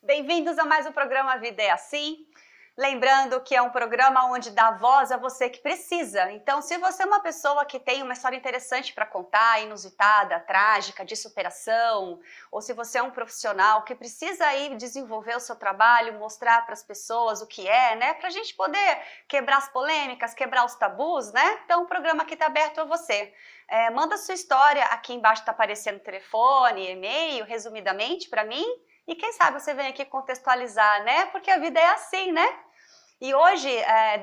Bem-vindos a mais um programa Vida é Assim. Lembrando que é um programa onde dá voz a você que precisa. Então, se você é uma pessoa que tem uma história interessante para contar, inusitada, trágica, de superação, ou se você é um profissional que precisa aí desenvolver o seu trabalho, mostrar para as pessoas o que é, né? Para a gente poder quebrar as polêmicas, quebrar os tabus, né? Então, o programa aqui está aberto a você. Manda sua história, aqui embaixo está aparecendo o telefone, e-mail, resumidamente, para mim. E quem sabe você vem aqui contextualizar, né? Porque a vida é assim, né? E hoje,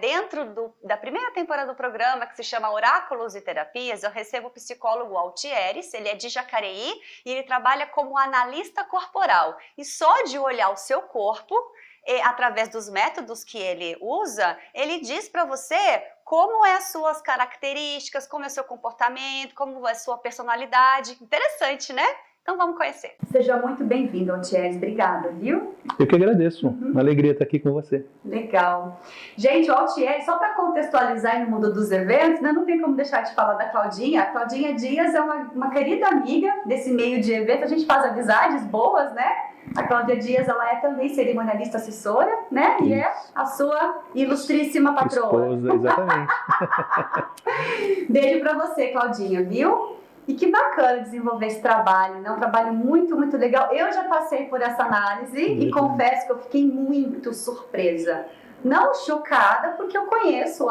dentro da primeira temporada do programa, que se chama Oráculos e Terapias, eu recebo o psicólogo Altieres, ele é de Jacareí e ele trabalha como analista corporal. E só de olhar o seu corpo, através dos métodos que ele usa, ele diz para você como é as suas características, como é o seu comportamento, como é a sua personalidade. Interessante, né? Então vamos conhecer. Seja muito bem-vindo, Altieres. Obrigada, viu? Eu que agradeço. Uma alegria estar aqui com você. Legal. Gente, o Altieres, só para contextualizar no mundo dos eventos, né, não tem como deixar de falar da Claudinha. A Claudinha Dias é uma querida amiga desse meio de evento. A gente faz amizades boas, né? A Cláudia Dias, ela é também cerimonialista assessora, né? Isso. E é a sua ilustríssima patroa. Esposa, exatamente. Beijo para você, Claudinha, viu? E que bacana desenvolver esse trabalho, né? Um trabalho muito, muito legal. Eu já passei por essa análise e confesso que eu fiquei muito surpresa. Não chocada, porque eu conheço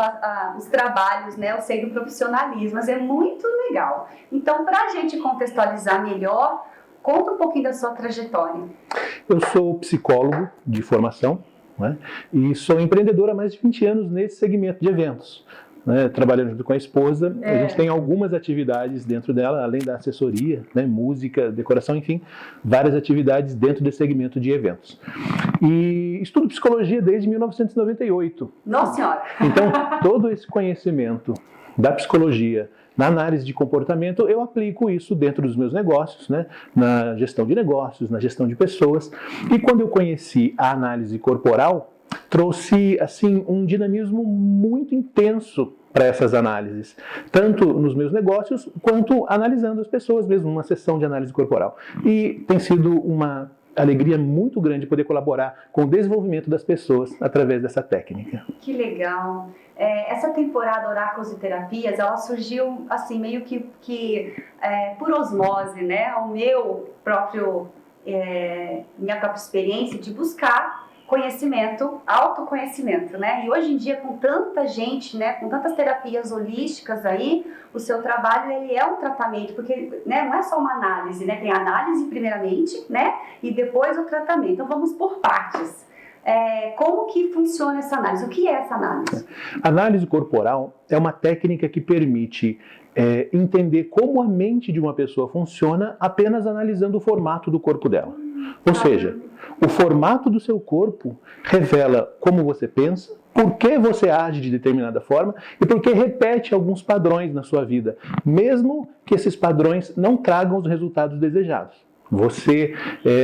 os trabalhos, né? Eu sei do profissionalismo, mas é muito legal. Então, para a gente contextualizar melhor, conta um pouquinho da sua trajetória. Eu sou psicólogo de formação, né? E sou empreendedor há mais de 20 anos nesse segmento de eventos. Né, trabalhando junto com a esposa, a gente tem algumas atividades dentro dela, além da assessoria, né, música, decoração, enfim, várias atividades dentro desse segmento de eventos. E estudo psicologia desde 1998. Nossa Senhora! Então, todo esse conhecimento da psicologia na análise de comportamento, eu aplico isso dentro dos meus negócios, né, na gestão de negócios, na gestão de pessoas. E quando eu conheci a análise corporal, trouxe assim um dinamismo muito intenso para essas análises, tanto nos meus negócios quanto analisando as pessoas mesmo, numa sessão de análise corporal. E tem sido uma alegria muito grande poder colaborar com o desenvolvimento das pessoas através dessa técnica. Que legal! Essa temporada Oráculos e Terapias, ela surgiu assim meio que por osmose, né? O meu próprio, minha própria experiência de buscar conhecimento, autoconhecimento, né? E hoje em dia, com tanta gente, né, com tantas terapias holísticas aí, o seu trabalho, ele é um tratamento, porque, né, não é só uma análise, né? Tem a análise primeiramente, né? E depois o tratamento. Então, vamos por partes. Como que funciona essa análise? O que é essa análise? Análise corporal é uma técnica que permite entender como a mente de uma pessoa funciona apenas analisando o formato do corpo dela. Ou seja, o formato do seu corpo revela como você pensa, por que você age de determinada forma e por que repete alguns padrões na sua vida, mesmo que esses padrões não tragam os resultados desejados. Você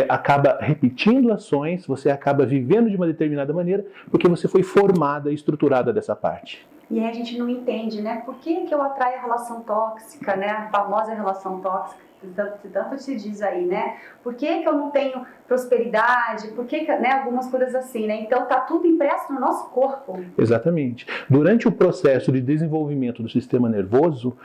acaba repetindo ações, você acaba vivendo de uma determinada maneira, porque você foi formada e estruturada dessa parte. E aí a gente não entende, né? Por que eu atraio a relação tóxica, né? A famosa relação tóxica, que tanto se diz aí, né? Por que eu não tenho prosperidade? Por que, né? Algumas coisas assim, né? Então tá tudo impresso no nosso corpo. Exatamente. Durante o processo de desenvolvimento do sistema nervoso,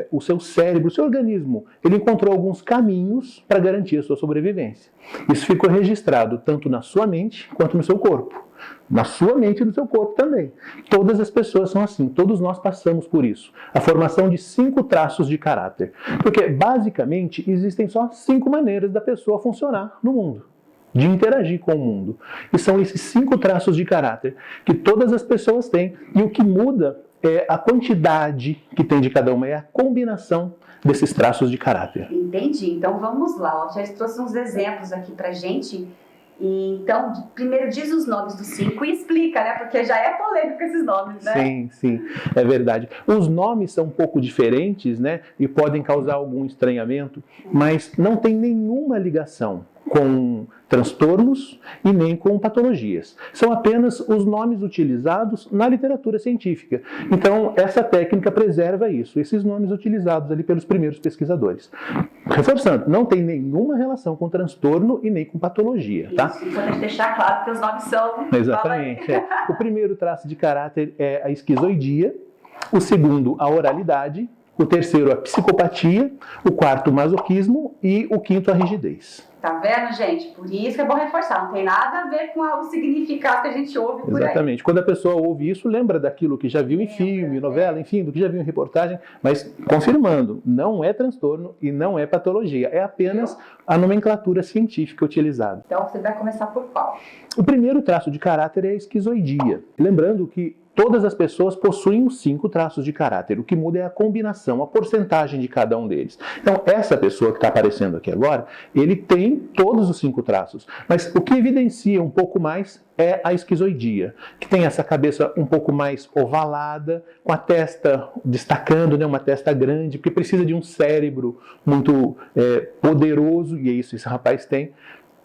o seu cérebro, o seu organismo, ele encontrou alguns caminhos para garantir a sua sobrevivência. Isso ficou registrado tanto na sua mente quanto no seu corpo. Na sua mente e no seu corpo também. Todas as pessoas são assim, todos nós passamos por isso. A formação de 5 traços de caráter. Porque, basicamente, existem só 5 maneiras da pessoa funcionar no mundo, de interagir com o mundo. E são esses 5 traços de caráter que todas as pessoas têm. E o que muda é a quantidade que tem de cada uma, é a combinação desses traços de caráter. Entendi. Então, vamos lá. Já trouxe uns exemplos aqui pra gente. Então, primeiro diz os nomes dos 5 e explica, né? Porque já é polêmico esses nomes, né? Sim, sim, é verdade. Os nomes são um pouco diferentes, né? E podem causar algum estranhamento, mas não tem nenhuma ligação com transtornos e nem com patologias. São apenas os nomes utilizados na literatura científica. Então, essa técnica preserva isso, esses nomes utilizados ali pelos primeiros pesquisadores. Reforçando, não tem nenhuma relação com transtorno e nem com patologia, tá? Isso, importante deixar claro que os nomes são... Exatamente. O primeiro traço de caráter é a esquizoidia, o segundo, a oralidade, o terceiro, a psicopatia, o quarto, o masoquismo e o quinto, a rigidez. Tá vendo, gente? Por isso que é bom reforçar. Não tem nada a ver com o significado que a gente ouve por aí. Exatamente. Quando a pessoa ouve isso, lembra daquilo que já viu em filme, novela, enfim, do que já viu em reportagem, mas confirmando, não é transtorno e não é patologia. É apenas a nomenclatura científica utilizada. Então, você vai começar por qual? O primeiro traço de caráter é a esquizoidia. Lembrando que todas as pessoas possuem os 5 traços de caráter. O que muda é a combinação, a porcentagem de cada um deles. Então, essa pessoa que está aparecendo aqui agora, ele tem todos os 5 traços. Mas o que evidencia um pouco mais é a esquizoidia, que tem essa cabeça um pouco mais ovalada, com a testa destacando, né, uma testa grande, porque precisa de um cérebro muito poderoso, e é isso que esse rapaz tem.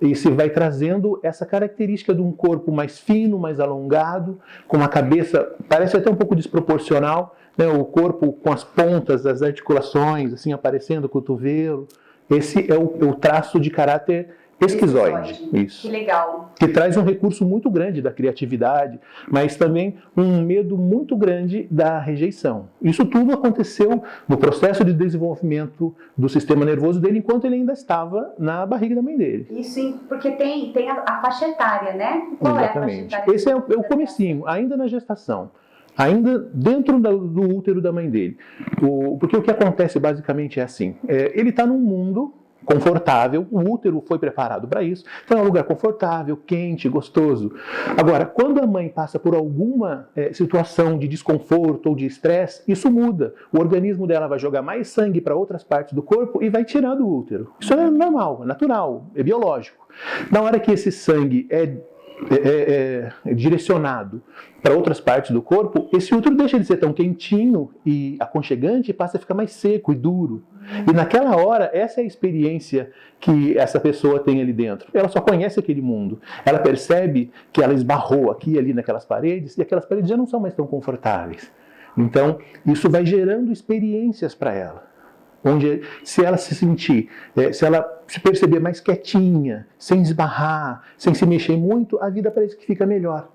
E se vai trazendo essa característica de um corpo mais fino, mais alongado, com uma cabeça, parece até um pouco desproporcional, né? O corpo com as pontas das articulações, assim, aparecendo o cotovelo. Esse é o traço de caráter esquizoide. Isso. Que legal. Que traz um recurso muito grande da criatividade, mas também um medo muito grande da rejeição. Isso tudo aconteceu no processo de desenvolvimento do sistema nervoso dele enquanto ele ainda estava na barriga da mãe dele. Isso, porque tem a faixa etária, né? Qual exatamente. É a faixa etária? Esse é o comecinho, ainda na gestação. Ainda dentro do útero da mãe dele. Porque o que acontece basicamente é assim, ele está num mundo confortável, o útero foi preparado para isso, então é um lugar confortável, quente, gostoso. Agora, quando a mãe passa por alguma situação de desconforto ou de estresse, isso muda. O organismo dela vai jogar mais sangue para outras partes do corpo e vai tirar do útero. Isso é normal, é natural, é biológico. Na hora que esse sangue é direcionado para outras partes do corpo, esse útero deixa de ser tão quentinho e aconchegante e passa a ficar mais seco e duro. E naquela hora, essa é a experiência que essa pessoa tem ali dentro. Ela só conhece aquele mundo. Ela percebe que ela esbarrou aqui e ali naquelas paredes e aquelas paredes já não são mais tão confortáveis. Então, isso vai gerando experiências para ela. Onde, se ela se sentir, se ela se perceber mais quietinha, sem esbarrar, sem se mexer muito, a vida parece que fica melhor.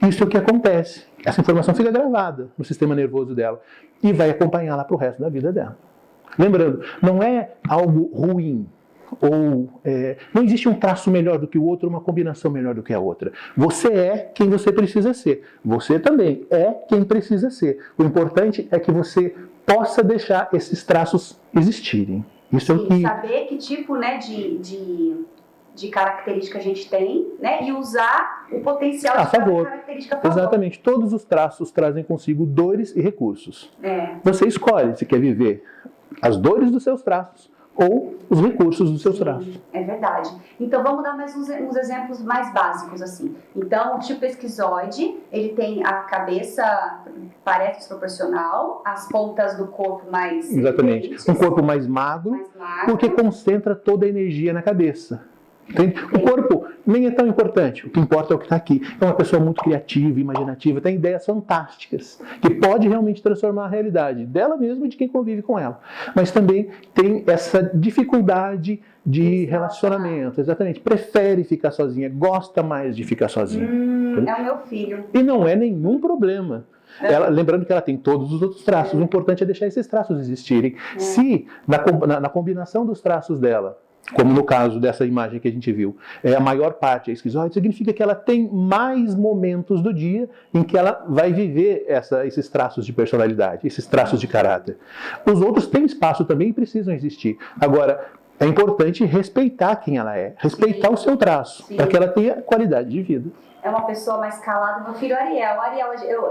Isso é o que acontece. Essa informação fica gravada no sistema nervoso dela e vai acompanhá-la para o resto da vida dela. Lembrando, não é algo ruim, ou não existe um traço melhor do que o outro, uma combinação melhor do que a outra. Você é quem você precisa ser. Você também é quem precisa ser. O importante é que você possa deixar esses traços existirem. Isso é o que... Saber que tipo, né, de característica a gente tem, né, e usar o potencial de cada característica a favor. Exatamente. Todos os traços trazem consigo dores e recursos. Você escolhe se quer viver as dores dos seus traços ou os recursos dos seus traços. É verdade. Então vamos dar mais uns exemplos mais básicos assim. Então o tipo esquizoide, ele tem a cabeça parece desproporcional, as pontas do corpo mais... Exatamente. Um corpo mais magro, porque concentra toda a energia na cabeça. O corpo nem é tão importante, o que importa é o que está aqui. É uma pessoa muito criativa, imaginativa, tem ideias fantásticas, que pode realmente transformar a realidade dela mesma e de quem convive com ela. Mas também tem essa dificuldade de relacionamento, exatamente. Prefere ficar sozinha, gosta mais de ficar sozinha. É o meu filho. E não é nenhum problema. Lembrando que ela tem todos os outros traços, o importante é deixar esses traços existirem. Se na combinação dos traços dela, como no caso dessa imagem que a gente viu, a maior parte é esquizoide, significa que ela tem mais momentos do dia em que ela vai viver esses traços de personalidade, esses traços de caráter. Os outros têm espaço também e precisam existir. Agora, é importante respeitar quem ela é, respeitar o seu traço, para que ela tenha qualidade de vida. É uma pessoa mais calada. Meu filho Ariel,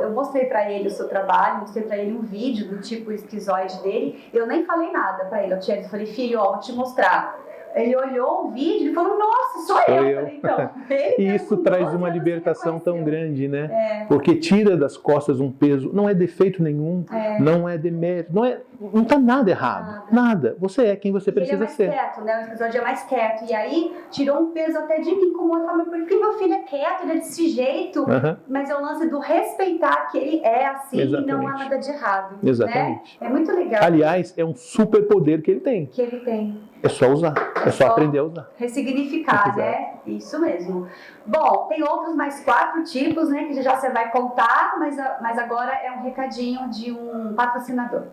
eu mostrei pra ele o seu trabalho, mostrei pra ele um vídeo do tipo esquizoide dele, eu nem falei nada pra ele, eu falei, filho, ó, vou te mostrar Ele olhou o vídeo e falou, nossa, sou eu. Eu falei, então, e isso traz uma libertação tão grande, né? Porque tira das costas um peso, não é defeito nenhum, não é demérito, não está nada errado, nada. Você é quem você precisa ser. Ele é mais quieto, né? O episódio é mais quieto. E aí, tirou um peso até de mim, como eu falei, por que meu filho é quieto, ele é desse jeito? Mas é o lance do respeitar que ele é assim. Exatamente. E não há nada de errado. Exatamente. Né? É muito legal. Aliás, é um superpoder que ele tem. Que ele tem. É só usar. É só aprender a usar. Ressignificar, né? Isso mesmo. Bom, tem outros mais 4 tipos, né? Que já você vai contar, mas agora é um recadinho de um patrocinador.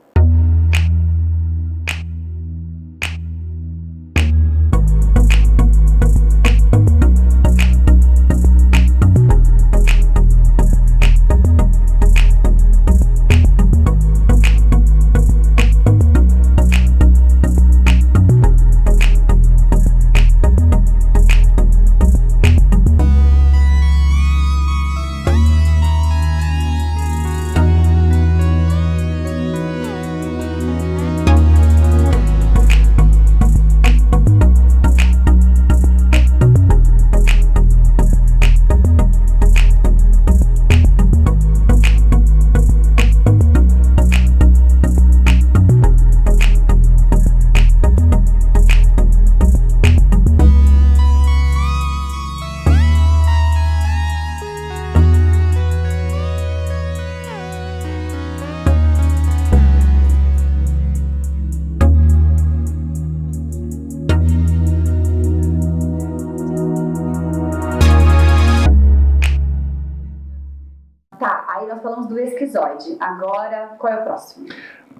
Do esquizoide. Agora, qual é o próximo?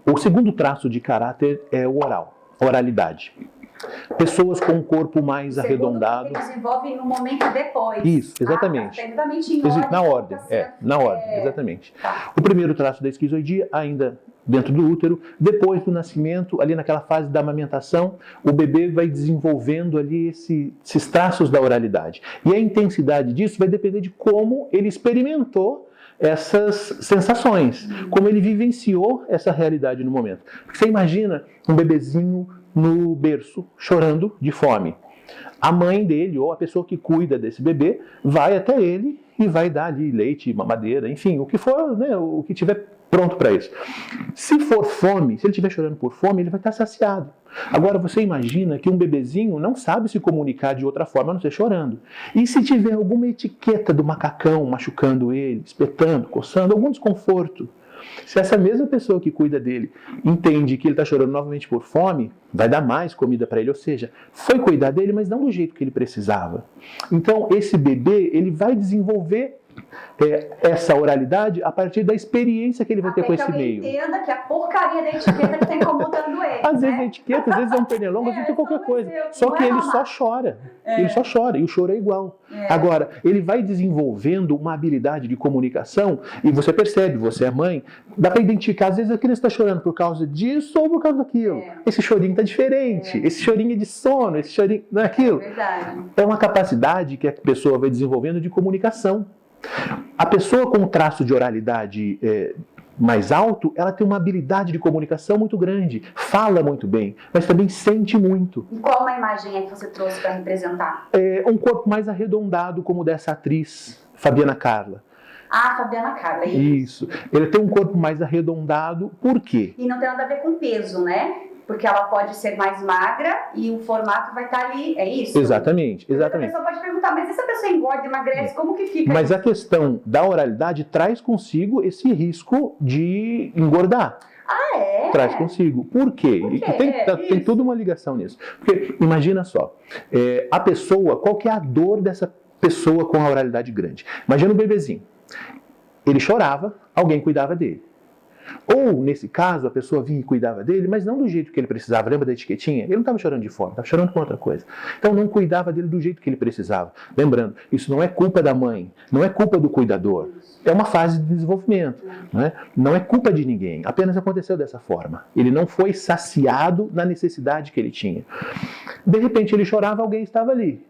O segundo traço de caráter é o oral, oralidade. Pessoas com um corpo mais arredondado. Que desenvolve no momento depois. Isso, exatamente. Na ordem, exatamente. Tá. O primeiro traço da esquizoidia, ainda dentro do útero, depois do nascimento, ali naquela fase da amamentação, o bebê vai desenvolvendo ali esses traços da oralidade. E a intensidade disso vai depender de como ele experimentou essas sensações, como ele vivenciou essa realidade no momento. Porque você imagina um bebezinho no berço, chorando de fome. A mãe dele, ou a pessoa que cuida desse bebê, vai até ele e vai dar ali leite, mamadeira, enfim, o que for, né, o que tiver pronto para isso. Se for fome, se ele estiver chorando por fome, ele vai estar saciado. Agora, você imagina que um bebezinho não sabe se comunicar de outra forma, a não ser chorando. E se tiver alguma etiqueta do macacão machucando ele, espetando, coçando, algum desconforto, se essa mesma pessoa que cuida dele entende que ele está chorando novamente por fome, vai dar mais comida para ele, ou seja, foi cuidar dele, mas não do jeito que ele precisava. Então, esse bebê, ele vai desenvolver essa oralidade a partir da experiência que ele vai ter com esse meio. Entenda que a porcaria da etiqueta que está incomodando ele. Às vezes a etiqueta, às vezes é um pernilongo, às vezes é qualquer coisa. Só que ele só chora. Ele só chora, e o choro é igual. Agora, ele vai desenvolvendo uma habilidade de comunicação, e você percebe, você é mãe, dá para identificar, às vezes a criança está chorando por causa disso ou por causa daquilo. Esse chorinho está diferente, esse chorinho é de sono, esse chorinho não é aquilo. Verdade. É uma capacidade que a pessoa vai desenvolvendo de comunicação. A pessoa com traço de oralidade mais alto, ela tem uma habilidade de comunicação muito grande, fala muito bem, mas também sente muito. E qual uma imagem é que você trouxe para representar? Um corpo mais arredondado, como o dessa atriz, Fabiana Carla. Ah, Fabiana Carla, isso. Ele tem um corpo mais arredondado, por quê? E não tem nada a ver com peso, né? Porque ela pode ser mais magra e o formato vai estar ali, é isso? Exatamente, exatamente. A pessoa pode perguntar, mas e se a pessoa engorda e emagrece, como que fica? Mas a questão da oralidade traz consigo esse risco de engordar. Ah, é? Traz consigo. Por quê? Por quê? Tem toda uma ligação nisso. Porque, imagina só, a pessoa, qual que é a dor dessa pessoa com a oralidade grande? Imagina um bebezinho. Ele chorava, alguém cuidava dele. Ou, nesse caso, a pessoa vinha e cuidava dele, mas não do jeito que ele precisava. Lembra da etiquetinha? Ele não estava chorando de fome, estava chorando com outra coisa. Então, não cuidava dele do jeito que ele precisava. Lembrando, isso não é culpa da mãe, não é culpa do cuidador. É uma fase de desenvolvimento. Não é culpa de ninguém, apenas aconteceu dessa forma. Ele não foi saciado na necessidade que ele tinha. De repente, ele chorava, alguém estava ali.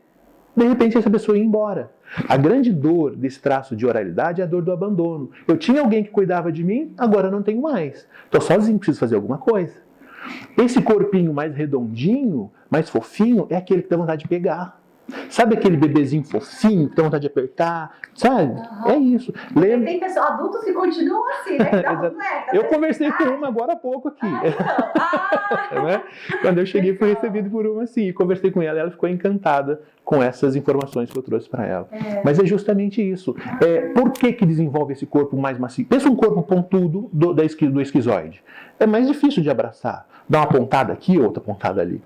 De repente, essa pessoa ia embora. A grande dor desse traço de oralidade é a dor do abandono. Eu tinha alguém que cuidava de mim, agora não tenho mais. Estou sozinho, preciso fazer alguma coisa. Esse corpinho mais redondinho, mais fofinho, é aquele que dá vontade de pegar. Sabe aquele bebezinho fofinho que dá vontade de apertar? Sabe? É isso. Lembra... Tem pessoas, adultos que continuam assim, né? Eu conversei com uma agora há pouco aqui. Né? Quando eu cheguei, fui recebido por uma assim. E conversei com ela, ela ficou encantada com essas informações que eu trouxe para ela. Mas é justamente isso. Por que desenvolve esse corpo mais macio? Pensa um corpo pontudo do esquizoide. É mais difícil de abraçar. Dá uma pontada aqui, outra pontada ali.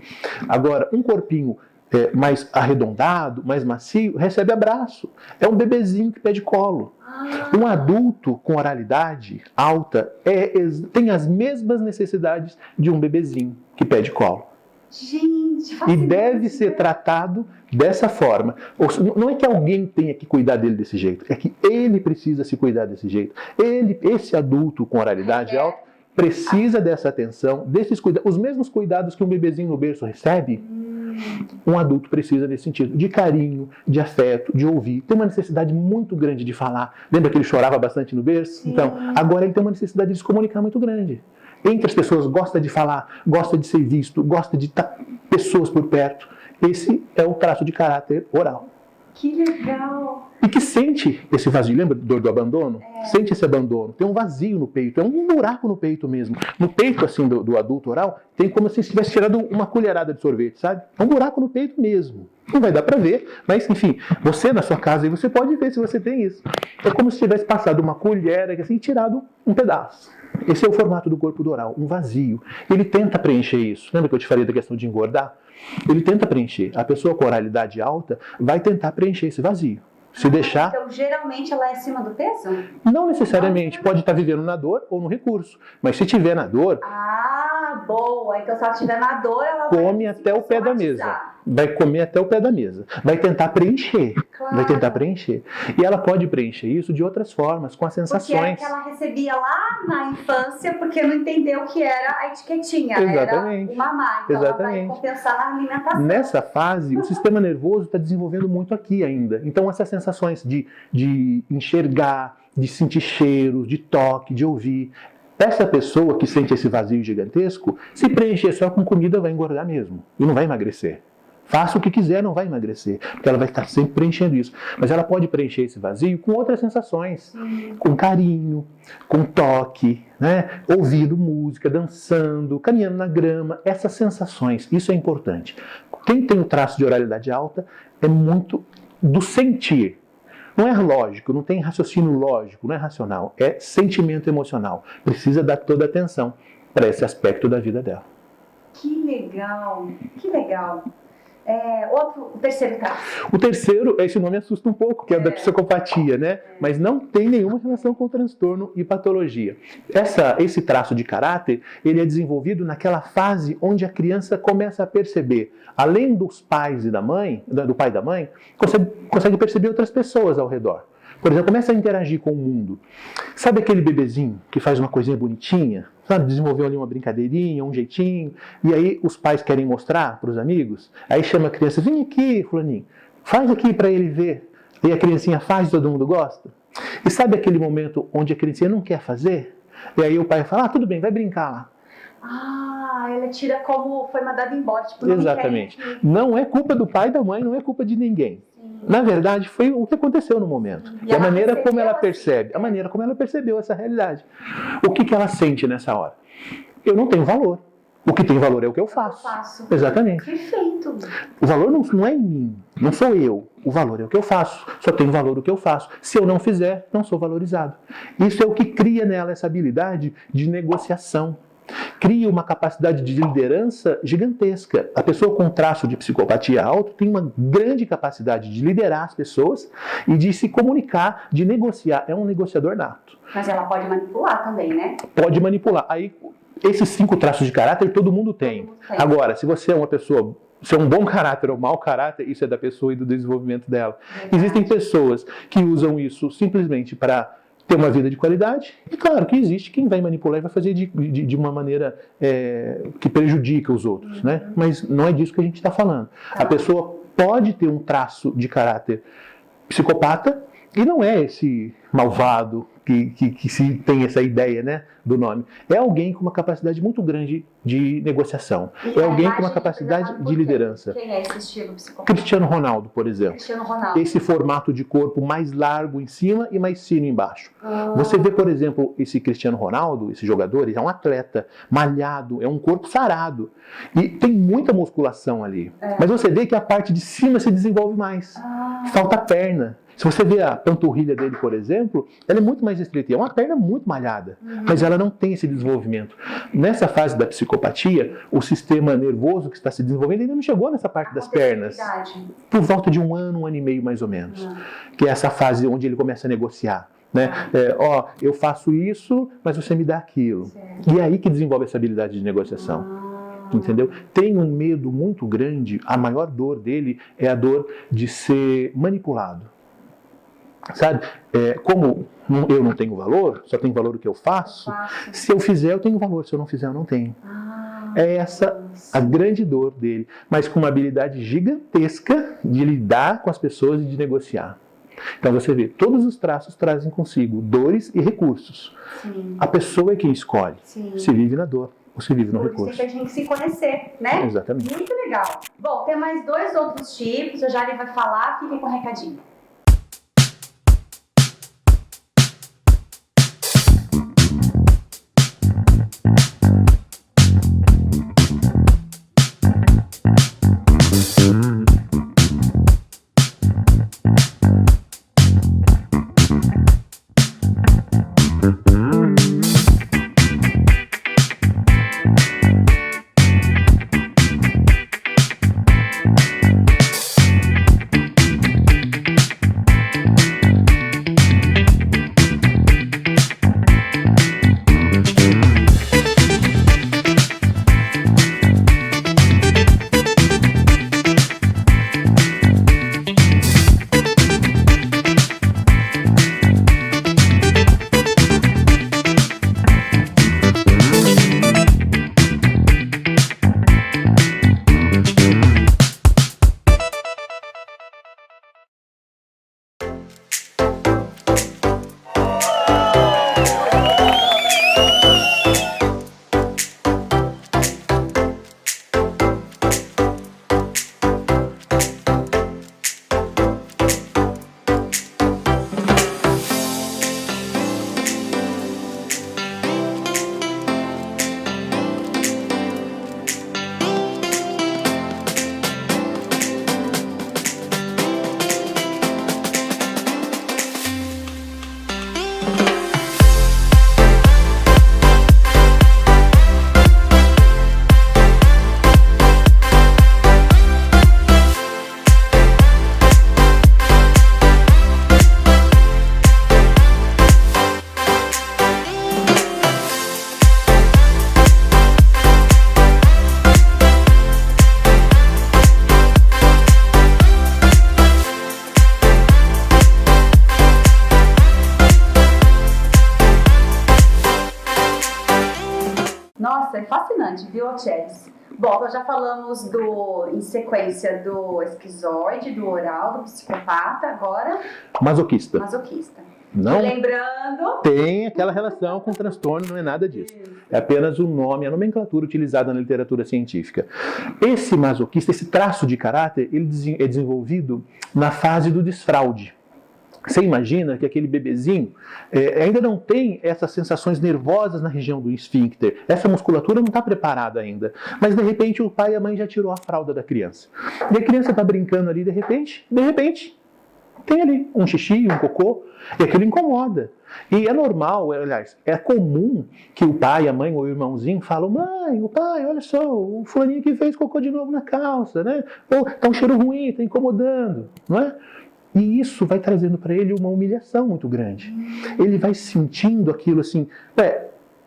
Agora, um corpinho mais arredondado, mais macio, recebe abraço. É um bebezinho que pede colo. Um adulto com oralidade alta tem as mesmas necessidades de um bebezinho que pede colo. Gente, e deve ser tratado dessa forma. Não é que alguém tenha que cuidar dele desse jeito, é que ele precisa se cuidar desse jeito. Esse adulto com oralidade alta precisa dessa atenção, desses cuidados, os mesmos cuidados que um bebezinho no berço recebe. Um adulto precisa nesse sentido, de carinho, de afeto, de ouvir. Tem uma necessidade muito grande de falar. Lembra que ele chorava bastante no berço? Sim. Então, agora ele tem uma necessidade de se comunicar muito grande. Entre as pessoas, gosta de falar, gosta de ser visto, gosta de estar pessoas por perto. Esse é o traço de caráter oral. Que legal! E que sente esse vazio. Lembra dor do abandono? Sente esse abandono. Tem um vazio no peito, é um buraco no peito mesmo. No peito, assim, do adulto oral, tem como se tivesse tirado uma colherada de sorvete, sabe? É um buraco no peito mesmo. Não vai dar pra ver, mas, enfim, você na sua casa, aí você pode ver se você tem isso. É como se tivesse passado uma colher, assim, e tirado um pedaço. Esse é o formato do corpo do oral, um vazio. Ele tenta preencher isso. Lembra que eu te falei da questão de engordar? Ele tenta preencher. A pessoa com oralidade alta vai tentar preencher esse vazio. Se deixar... Então, geralmente, ela é acima do peso? Não necessariamente. Pode estar vivendo na dor ou no recurso. Mas se tiver na dor... Ah, boa. Então, se ela estiver na dor, ela come até o pé da mesa. Vai comer até o pé da mesa. Vai tentar preencher. Claro. Vai tentar preencher. E ela pode preencher isso de outras formas, com as sensações. Porque é que ela recebia lá na infância, porque não entendeu o que era a etiquetinha. Exatamente. Era o mamar. Então, exatamente. Ela vai compensar na alimentação. Nessa fase, o sistema nervoso está desenvolvendo muito aqui ainda. Então, essas sensações de enxergar, de sentir cheiros, de toque, de ouvir. Essa pessoa que sente esse vazio gigantesco, se preencher só com comida, vai engordar mesmo. E não vai emagrecer. Faça o que quiser, não vai emagrecer. Porque ela vai estar sempre preenchendo isso. Mas ela pode preencher esse vazio com outras sensações. Com carinho, com toque, né? Ouvindo música, dançando, caminhando na grama. Essas sensações, isso é importante. Quem tem o traço de oralidade alta é muito do sentir. Não é lógico, não tem raciocínio lógico, não é racional. É sentimento emocional. Precisa dar toda a atenção para esse aspecto da vida dela. Que legal, que legal. O terceiro traço. O terceiro, esse nome assusta um pouco, que é da psicopatia, né? Mas não tem nenhuma relação com transtorno e patologia. Esse traço de caráter, ele é desenvolvido naquela fase onde a criança começa a perceber, além dos pais e da mãe, do pai e da mãe, consegue perceber outras pessoas ao redor. Por exemplo, começa a interagir com o mundo. Sabe aquele bebezinho que faz uma coisinha bonitinha? Sabe, desenvolveu ali uma brincadeirinha, um jeitinho, e aí os pais querem mostrar para os amigos, aí chama a criança, vem aqui, fulaninho, faz aqui para ele ver. E a criancinha faz e todo mundo gosta. E sabe aquele momento onde a criancinha não quer fazer? E aí o pai fala, tudo bem, vai brincar lá. Ela tira como foi mandado embora. Tipo, não exatamente. Não é culpa do pai e da mãe, não é culpa de ninguém. Na verdade, foi o que aconteceu no momento. E a maneira como ela percebe, a maneira como ela percebeu essa realidade. O que ela sente nessa hora? Eu não tenho valor. O que tem valor é o que eu faço. Exatamente. Perfeito. O valor não é em mim, não sou eu. O valor é o que eu faço. Só tem valor o que eu faço. Se eu não fizer, não sou valorizado. Isso é o que cria nela essa habilidade de negociação. Cria uma capacidade de liderança gigantesca. A pessoa com traço de psicopatia alto tem uma grande capacidade de liderar as pessoas e de se comunicar, de negociar. É um negociador nato. Mas ela pode manipular também, né? Pode manipular. Aí, esses 5 traços de caráter todo mundo tem. Agora, se você é uma pessoa... Se é um bom caráter ou mau caráter, isso é da pessoa e do desenvolvimento dela. Existem pessoas que usam isso simplesmente para ter uma vida de qualidade, e claro que existe quem vai manipular e vai fazer de uma maneira que prejudica os outros, né? Mas não é disso que a gente está falando. A pessoa pode ter um traço de caráter psicopata, e não é esse malvado, que se tem essa ideia, né, do nome. É alguém com uma capacidade muito grande de negociação. É alguém com uma capacidade de liderança. Quem é esse estilo psicopata? Cristiano Ronaldo, por exemplo. Cristiano Ronaldo. Esse formato de corpo mais largo em cima e mais fino embaixo. Você vê, por exemplo, esse Cristiano Ronaldo, esse jogador, ele é um atleta malhado, é um corpo sarado. E tem muita musculação ali. Mas você vê que a parte de cima se desenvolve mais. Falta perna. Se você vê a panturrilha dele, por exemplo, ela é muito mais estreita. É uma perna muito malhada, mas ela não tem esse desenvolvimento. Nessa fase da psicopatia, o sistema nervoso que está se desenvolvendo ainda não chegou nessa parte das pernas. Por volta de 1 ano, 1 ano e meio, mais ou menos. Que é essa fase onde ele começa a negociar. Né? Eu faço isso, mas você me dá aquilo. Certo. E é aí que desenvolve essa habilidade de negociação. Entendeu? Tem um medo muito grande, a maior dor dele é a dor de ser manipulado. Sabe? Como eu não tenho valor, só tem valor o que eu faço, se eu fizer eu tenho valor, se eu não fizer eu não tenho. É essa a grande dor dele, mas com uma habilidade gigantesca de lidar com as pessoas e de negociar. Então você vê, todos os traços trazem consigo dores e recursos. Sim. A pessoa é quem escolhe, se vive na dor. Você vive no recurso. Por isso que a gente se conhecer, né? Exatamente. Muito legal. Bom, tem mais 2 outros tipos, o Jari vai falar, fiquem com o recadinho. Nossa, é fascinante, viu, Chelsea? Bom, nós já falamos em sequência do esquizoide, do oral, do psicopata, agora... Masoquista. Não lembrando... tem aquela relação com o transtorno, não é nada disso. É apenas o nome, a nomenclatura utilizada na literatura científica. Esse masoquista, esse traço de caráter, ele é desenvolvido na fase do desfraude. Você imagina que aquele bebezinho ainda não tem essas sensações nervosas na região do esfíncter. Essa musculatura não está preparada ainda. Mas, de repente, o pai e a mãe já tirou a fralda da criança. E a criança está brincando ali, de repente, tem ali um xixi, um cocô, e aquilo incomoda. E é normal, aliás, é comum que o pai, a mãe ou o irmãozinho falam: mãe, o pai, olha só, o fulaninho que fez cocô de novo na calça, né? Ou tá um cheiro ruim, tá incomodando, não é? E isso vai trazendo para ele uma humilhação muito grande. Ele vai sentindo aquilo assim,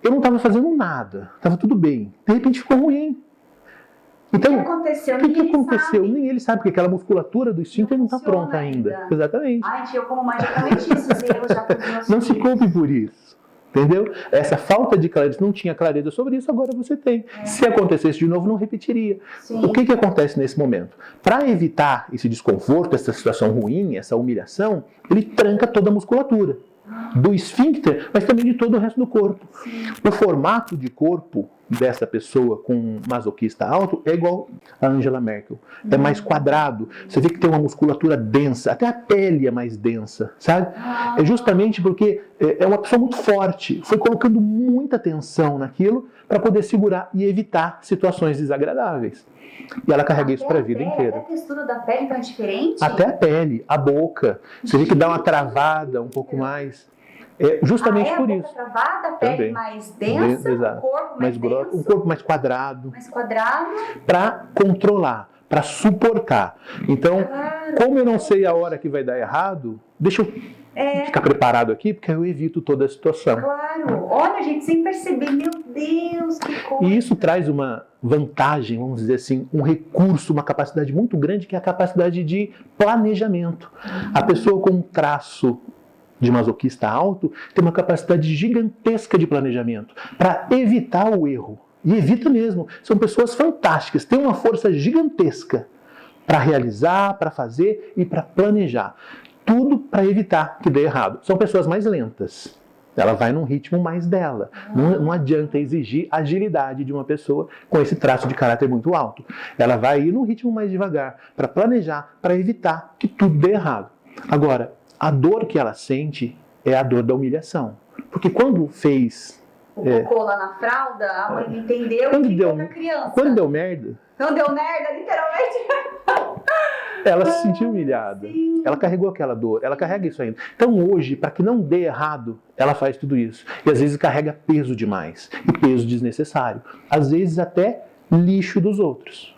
eu não estava fazendo nada, estava tudo bem, de repente ficou ruim. Então, o que aconteceu? Nem ele sabe, porque aquela musculatura do esfíncter não está pronta ainda. Exatamente. Ai, eu como mãe já cometi esses erros já com os meus Não se culpe por isso. Entendeu? Essa falta de clareza, não tinha clareza sobre isso, agora você tem. Se acontecesse de novo, não repetiria. Sim. O que acontece nesse momento? Para evitar esse desconforto, essa situação ruim, essa humilhação, ele tranca toda a musculatura. do esfíncter, mas também de todo o resto do corpo. O formato de corpo dessa pessoa com masoquista alto é igual a Angela Merkel. É mais quadrado. Você vê que tem uma musculatura densa, até a pele é mais densa, sabe? É justamente porque é uma pessoa muito forte. Foi colocando muita atenção naquilo para poder segurar e evitar situações desagradáveis. E ela carrega isso para a vida inteira. Até a textura da pele então é diferente? Até a pele, a boca. Você vê que dá uma travada um pouco mais. É justamente por isso. Travada, a pele também mais densa, o corpo mais denso, um corpo mais quadrado. Mais quadrado. Para controlar, para suportar. Então, como eu não sei a hora que vai dar errado, deixa eu ficar preparado aqui, porque eu evito toda a situação. Claro. Olha, gente, sem perceber, meu Deus, que coisa. E isso traz uma vantagem, vamos dizer assim, um recurso, uma capacidade muito grande, que é a capacidade de planejamento. A pessoa com um traço de masoquista alto tem uma capacidade gigantesca de planejamento para evitar o erro. E evita mesmo. São pessoas fantásticas, têm uma força gigantesca para realizar, para fazer e para planejar. Tudo para evitar que dê errado. São pessoas mais lentas. Ela vai num ritmo mais dela. Não adianta exigir agilidade de uma pessoa com esse traço de caráter muito alto. Ela vai ir num ritmo mais devagar para planejar, para evitar que tudo dê errado. Agora, a dor que ela sente é a dor da humilhação. Porque quando fez... O cocô lá na fralda, a mãe não entendeu e ficou com a criança. Quando deu merda... Não deu merda, literalmente. Ela se sentiu humilhada. Sim. Ela carregou aquela dor. Ela carrega isso ainda. Então hoje, para que não dê errado, ela faz tudo isso. E às vezes carrega peso demais. E peso desnecessário. Às vezes até lixo dos outros.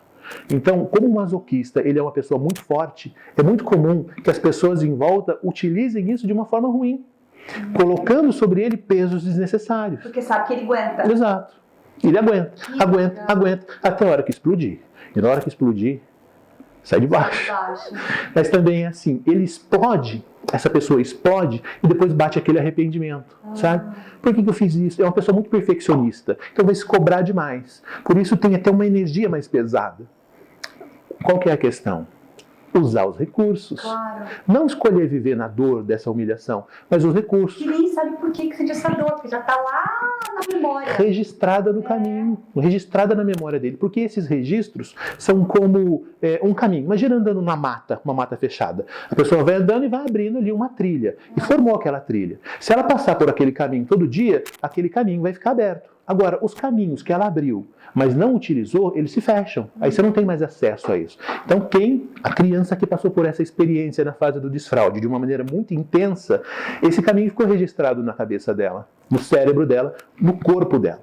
Então, como o masoquista ele é uma pessoa muito forte, é muito comum que as pessoas em volta utilizem isso de uma forma ruim, colocando sobre ele pesos desnecessários. Porque sabe que ele aguenta. Exato. Ele aguenta, até a hora que explodir. E na hora que explodir, sai de baixo. Mas também é assim, ele explode, essa pessoa explode e depois bate aquele arrependimento, sabe? Por que eu fiz isso? É uma pessoa muito perfeccionista, então vai se cobrar demais. Por isso tem até uma energia mais pesada. Qual que é a questão? Usar os recursos. Claro. Não escolher viver na dor dessa humilhação, mas os recursos. Que nem sabe por que sente essa dor, porque já está lá na memória. Registrada no caminho, registrada na memória dele. Porque esses registros são como um caminho. Imagina andando numa mata, uma mata fechada. A pessoa vai andando e vai abrindo ali uma trilha. E formou aquela trilha. Se ela passar por aquele caminho todo dia, aquele caminho vai ficar aberto. Agora, os caminhos que ela abriu, mas não utilizou, eles se fecham. Aí você não tem mais acesso a isso. Então, a criança que passou por essa experiência na fase do desfraude de uma maneira muito intensa, esse caminho ficou registrado na cabeça dela, no cérebro dela, no corpo dela.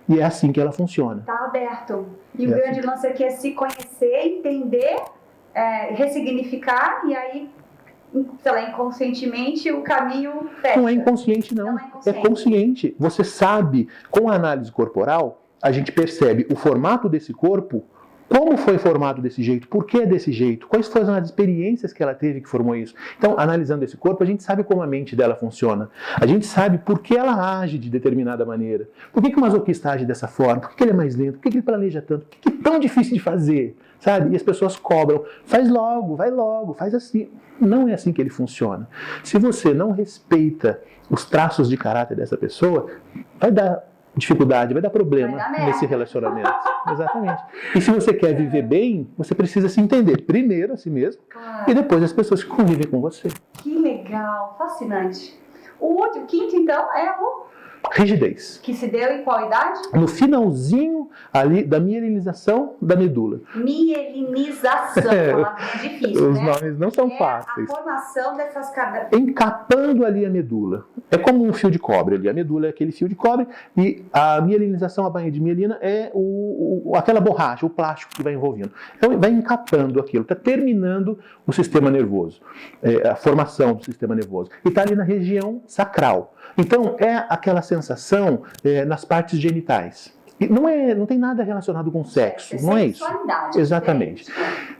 E é assim que ela funciona. Está aberto. E o grande lance aqui é se conhecer, entender, ressignificar, e aí, sei lá, inconscientemente o caminho fecha. Não é inconsciente, não. É consciente. Você sabe, com a análise corporal, a gente percebe o formato desse corpo, como foi formado desse jeito, por que desse jeito, quais foram as experiências que ela teve que formou isso. Então, analisando esse corpo, a gente sabe como a mente dela funciona. A gente sabe por que ela age de determinada maneira. Por que o masoquista age dessa forma? Por que ele é mais lento? Por que ele planeja tanto? Por que é tão difícil de fazer? Sabe? E as pessoas cobram. Faz logo, vai logo, faz assim. Não é assim que ele funciona. Se você não respeita os traços de caráter dessa pessoa, vai dar dificuldade, vai dar problema nesse relacionamento. Exatamente. E se você quer viver bem, você precisa se entender primeiro a si mesmo, claro, e depois as pessoas que convivem com você. Que legal, fascinante. O quinto, então, é o... rigidez. Que se deu em qual idade? No finalzinho ali da mielinização da medula. Mielinização, palavra difícil, os né? nomes não são fáceis. A formação dessas cadeias. Encapando ali a medula. É como um fio de cobre ali. A medula é aquele fio de cobre e a mielinização, a bainha de mielina, é aquela borracha, o plástico que vai envolvendo. Então vai encapando aquilo, está terminando o sistema nervoso, a formação do sistema nervoso. E está ali na região sacral. Então é aquela sensação nas partes genitais. E não tem nada relacionado com sexo, não é isso? Exatamente.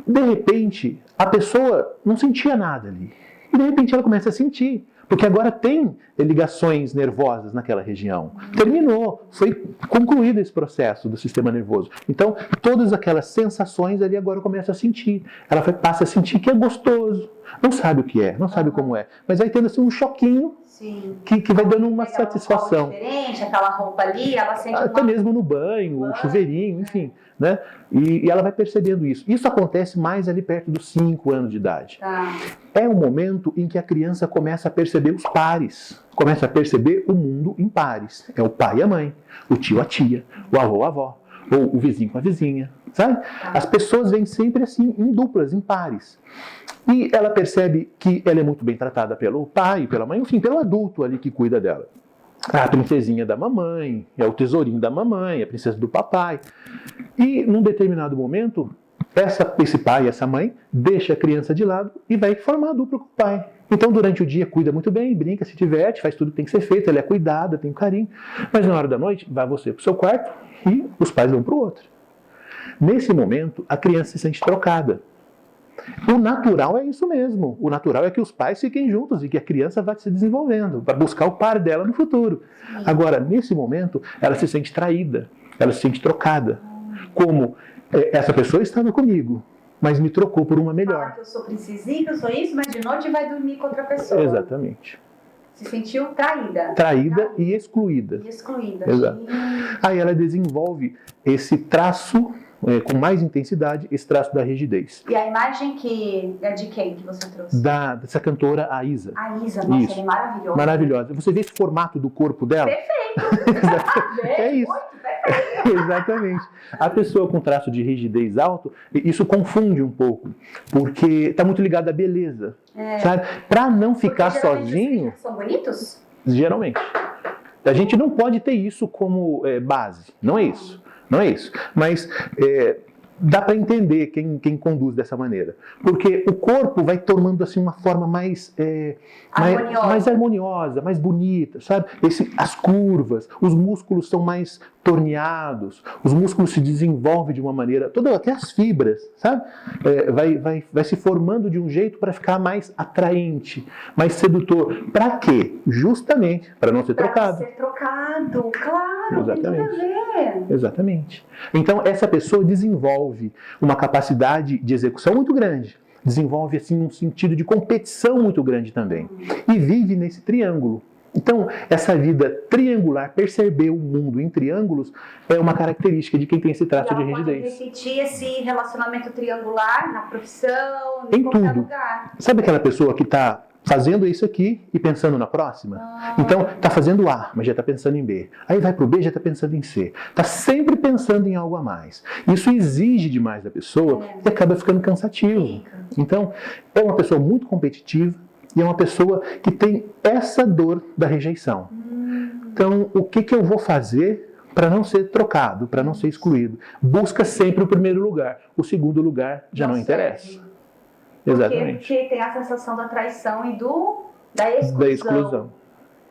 De repente, a pessoa não sentia nada ali. E de repente ela começa a sentir. Porque agora tem ligações nervosas naquela região. Terminou, foi concluído esse processo do sistema nervoso. Então, todas aquelas sensações ali agora começa a sentir. Ela passa a sentir que é gostoso, Não sabe o que é, não sabe como é, mas vai tendo assim um choquinho. Sim. Que vai dando uma satisfação. Diferente, aquela roupa ali, ela sente até mesmo no banho, um chuveirinho, enfim, né? E ela vai percebendo isso. Isso acontece mais ali perto dos 5 anos de idade. Tá. É o momento em que a criança começa a perceber os pares, começa a perceber o mundo em pares. É o pai e a mãe, o tio, a tia, o avô, a avó, ou o vizinho com a vizinha, sabe? Tá. As pessoas vêm sempre assim, em duplas, em pares. E ela percebe que ela é muito bem tratada pelo pai, pela mãe, enfim, pelo adulto ali que cuida dela. A princesinha da mamãe, é o tesourinho da mamãe, a princesa do papai. E num determinado momento, esse pai, essa mãe, deixa a criança de lado e vai formar a dupla com o pai. Então, durante o dia, cuida muito bem, brinca, se diverte, faz tudo que tem que ser feito, ela é cuidada, tem um carinho. Mas na hora da noite, vai você para o seu quarto e os pais vão para o outro. Nesse momento, a criança se sente trocada. O natural é isso mesmo. O natural é que os pais fiquem juntos e que a criança vá se desenvolvendo, para buscar o par dela no futuro. Sim. Agora, nesse momento, ela se sente traída, ela se sente trocada. Como essa pessoa estava comigo, mas me trocou por uma melhor. Fala que eu sou princesinha, que eu sou isso, mas de noite vai dormir com outra pessoa. Exatamente. Se sentiu traída. Traída e excluída. E excluída. Exato. Aí ela desenvolve esse traço com mais intensidade, esse traço da rigidez. E a imagem que é de quem que você trouxe? Dessa cantora, a Isa. A Isa, nossa, ela é maravilhosa. Maravilhosa. Você vê esse formato do corpo dela? Perfeito! É isso. Exatamente. A pessoa com traço de rigidez alto, isso confunde um pouco, porque está muito ligado à beleza. Sabe? Para não ficar sozinho... São bonitos? Geralmente. A gente não pode ter isso como base. Não é isso. Não é isso. Mas dá para entender quem conduz dessa maneira. Porque o corpo vai tomando assim, uma forma mais harmoniosa, mais bonita, sabe? As curvas, os músculos são mais torneados, os músculos se desenvolvem de uma maneira, até as fibras, sabe? Vai se formando de um jeito para ficar mais atraente, mais sedutor. Para quê? Justamente para não ser trocado. Para ser trocado, claro. Exatamente. Tem tudo a ver. Exatamente. Então, essa pessoa desenvolve uma capacidade de execução muito grande. Desenvolve, assim, um sentido de competição muito grande também. E vive nesse triângulo. Então, essa vida triangular, perceber o mundo em triângulos, é uma característica de quem tem esse traço de rigidez. Pode repetir esse relacionamento triangular na profissão, em qualquer tudo. lugar. Sabe aquela pessoa que está fazendo isso aqui e pensando na próxima? Então, está fazendo A, mas já está pensando em B. Aí vai para o B, já está pensando em C. Está sempre pensando em algo a mais. Isso exige demais da pessoa e acaba ficando cansativo. Então, é uma pessoa muito competitiva e é uma pessoa que tem essa dor da rejeição. Então, o que eu vou fazer para não ser trocado, para não ser excluído? Busca sempre o primeiro lugar. O segundo lugar já não interessa. Exatamente. Porque tem a sensação da traição e da exclusão.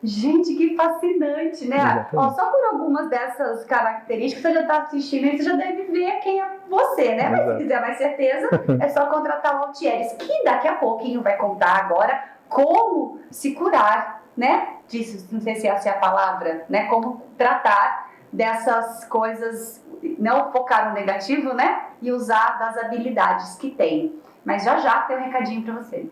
Gente, que fascinante, né? Ó, só por algumas dessas características, você já está assistindo e você já deve ver quem é você, né? Mas se quiser mais certeza, é só contratar o Altieres, que daqui a pouquinho vai contar agora como se curar, né? Disso, não sei se essa é a palavra, né? Como tratar dessas coisas, não focar no negativo, né? E usar das habilidades que tem. Mas já tem um recadinho para você.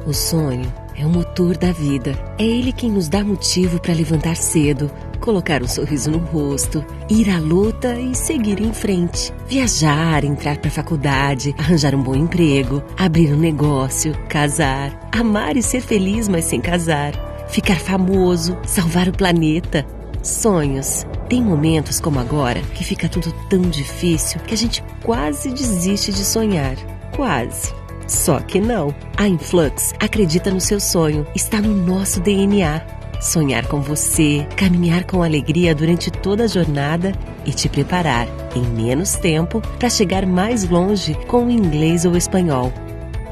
O sonho é o motor da vida. É ele quem nos dá motivo para levantar cedo, colocar um sorriso no rosto, ir à luta e seguir em frente. Viajar, entrar para a faculdade, arranjar um bom emprego, abrir um negócio, casar, amar e ser feliz, mas sem casar, ficar famoso, salvar o planeta. Sonhos. Tem momentos como agora que fica tudo tão difícil que a gente quase desiste de sonhar. Quase. Só que não. A Influx acredita no seu sonho. Está no nosso DNA. Sonhar com você, caminhar com alegria durante toda a jornada e te preparar, em menos tempo, para chegar mais longe com o inglês ou o espanhol.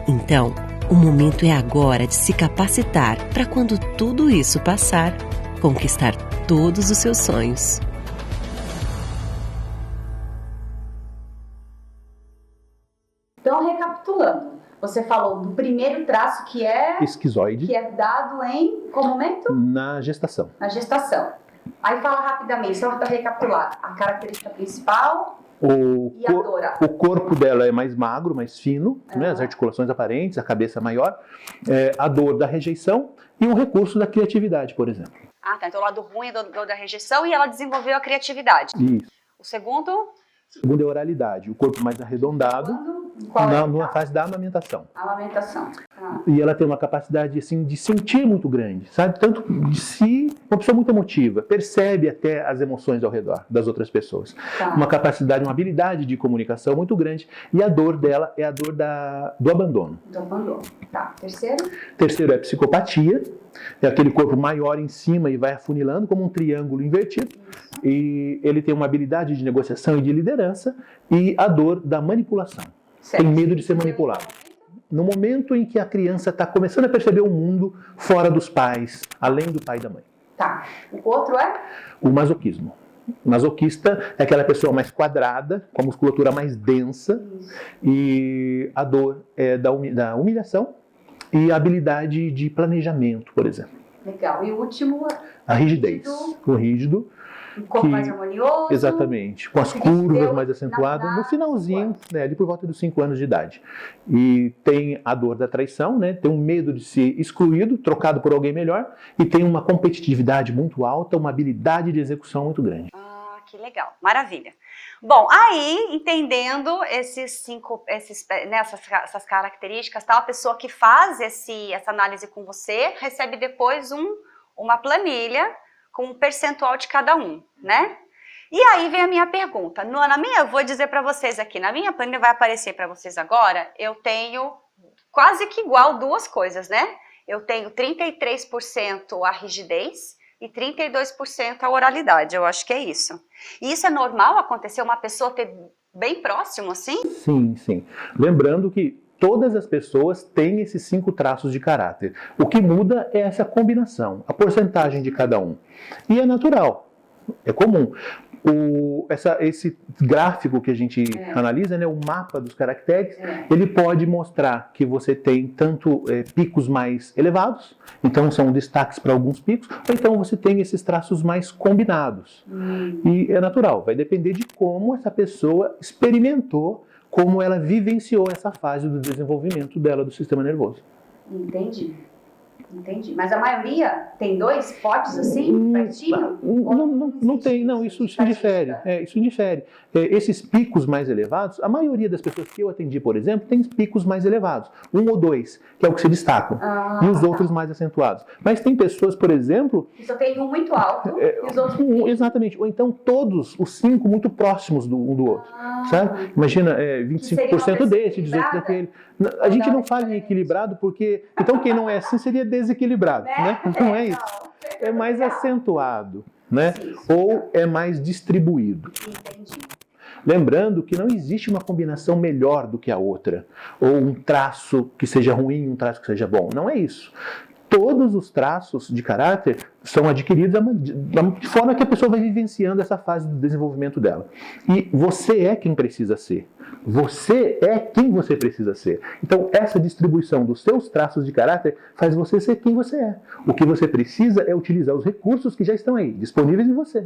Então, o momento é agora de se capacitar para quando tudo isso passar, conquistar todos os seus sonhos. Então, recapitulando, você falou do primeiro traço que é esquizoide, que é dado em qual momento? Na gestação. Na gestação. Aí fala rapidamente, só para recapitular, a característica principal O corpo dela é mais magro, mais fino, né? As articulações aparentes, a cabeça maior, a dor da rejeição e um recurso da criatividade, por exemplo. Ah, tá. Então o lado ruim é dor da rejeição e ela desenvolveu a criatividade. Isso. O segundo? O segundo é a oralidade, o corpo mais arredondado, numa fase da amamentação. Amamentação. E ela tem uma capacidade assim, de sentir muito grande, sabe? Tanto de si, uma pessoa muito emotiva, percebe até as emoções ao redor das outras pessoas. Tá. Uma capacidade, uma habilidade de comunicação muito grande. E a dor dela é a dor do abandono. Do abandono. Tá. Terceiro? Terceiro é a psicopatia. É aquele corpo maior em cima e vai afunilando como um triângulo invertido. Isso. E ele tem uma habilidade de negociação e de liderança. E a dor da manipulação. Certo. Tem medo de ser manipulado. No momento em que a criança está começando a perceber o mundo fora dos pais, além do pai e da mãe. Tá. O outro é? O masoquismo. O masoquista é aquela pessoa mais quadrada, com a musculatura mais densa. Isso. E a dor é da humilhação e a habilidade de planejamento, por exemplo. Legal. E o último? A rigidez. O rígido. Um corpo mais harmonioso. Exatamente, com as curvas mais acentuadas, no finalzinho, né, ali por volta dos 5 anos de idade. E tem a dor da traição, né, tem um medo de ser excluído, trocado por alguém melhor, e tem uma competitividade muito alta, uma habilidade de execução muito grande. Ah, que legal, maravilha. Bom, aí, entendendo essas características, tá? A pessoa que faz essa análise com você recebe depois uma planilha com um percentual de cada um, né? E aí vem a minha pergunta. Eu vou dizer para vocês aqui, na minha planilha vai aparecer para vocês agora, eu tenho quase que igual duas coisas, né? Eu tenho 33% a rigidez e 32% a oralidade, eu acho que é isso. E isso é normal acontecer, uma pessoa ter bem próximo assim? Sim, sim. Lembrando que todas as pessoas têm esses 5 traços de caráter. O que muda é essa combinação, a porcentagem de cada um. E é natural, é comum. Esse gráfico que a gente analisa, né, o mapa dos caracteres, ele pode mostrar que você tem tanto picos mais elevados, então são destaques para alguns picos, ou então você tem esses traços mais combinados. E é natural, vai depender de como essa pessoa experimentou, como ela vivenciou essa fase do desenvolvimento dela do sistema nervoso. Entendi. Mas a maioria tem 2 potes assim, pertinho? Não tem, não, isso indifere. Isso indifere. Esses picos mais elevados, a maioria das pessoas que eu atendi, por exemplo, tem picos mais elevados. 1 ou 2, que é o que se destacam. E os outros mais acentuados. Mas tem pessoas, por exemplo... que só tem um muito alto e os outros... Exatamente. Ou então todos os 5 muito próximos um do outro. Sabe? Imagina, 25% desse, 18% daquele. A gente não fala em equilibrado porque... Então quem não é assim seria desequilibrado, né? Não é isso. É mais acentuado, né? Ou é mais distribuído. Entendi. Lembrando que não existe uma combinação melhor do que a outra. Ou um traço que seja ruim, um traço que seja bom. Não é isso. Todos os traços de caráter são adquiridos de forma que a pessoa vai vivenciando essa fase do desenvolvimento dela. E você é quem precisa ser. Você é quem você precisa ser. Então, essa distribuição dos seus traços de caráter faz você ser quem você é. O que você precisa é utilizar os recursos que já estão aí, disponíveis em você.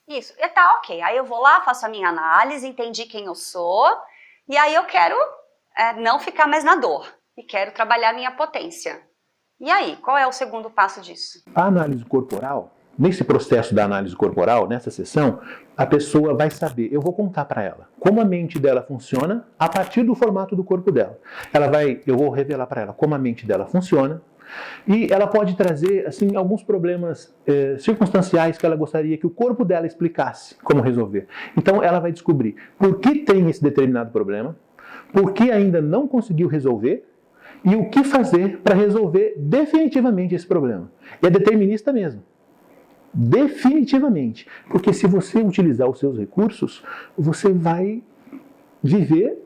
Isso, tá ok. Aí eu vou lá, faço a minha análise, entendi quem eu sou, e aí eu quero não ficar mais na dor, e quero trabalhar a minha potência. E aí, qual é o segundo passo disso? A análise corporal, nesse processo da análise corporal, nessa sessão, a pessoa vai saber, eu vou contar para ela, como a mente dela funciona a partir do formato do corpo dela. Eu vou revelar para ela como a mente dela funciona, e ela pode trazer assim, alguns problemas circunstanciais que ela gostaria que o corpo dela explicasse como resolver. Então ela vai descobrir por que tem esse determinado problema, por que ainda não conseguiu resolver, e o que fazer para resolver definitivamente esse problema. E é determinista mesmo. Definitivamente. Porque se você utilizar os seus recursos, você vai viver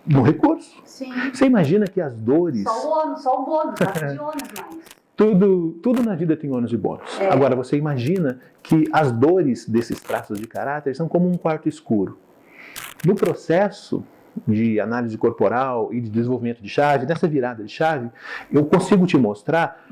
no recurso. Sim. Você imagina que as dores... Só o bônus, nada de ônus mais. Tudo na vida tem ônus e bônus. Agora, você imagina que as dores desses traços de caráter são como um quarto escuro. No processo de análise corporal e de desenvolvimento de chave, nessa virada de chave, eu consigo te mostrar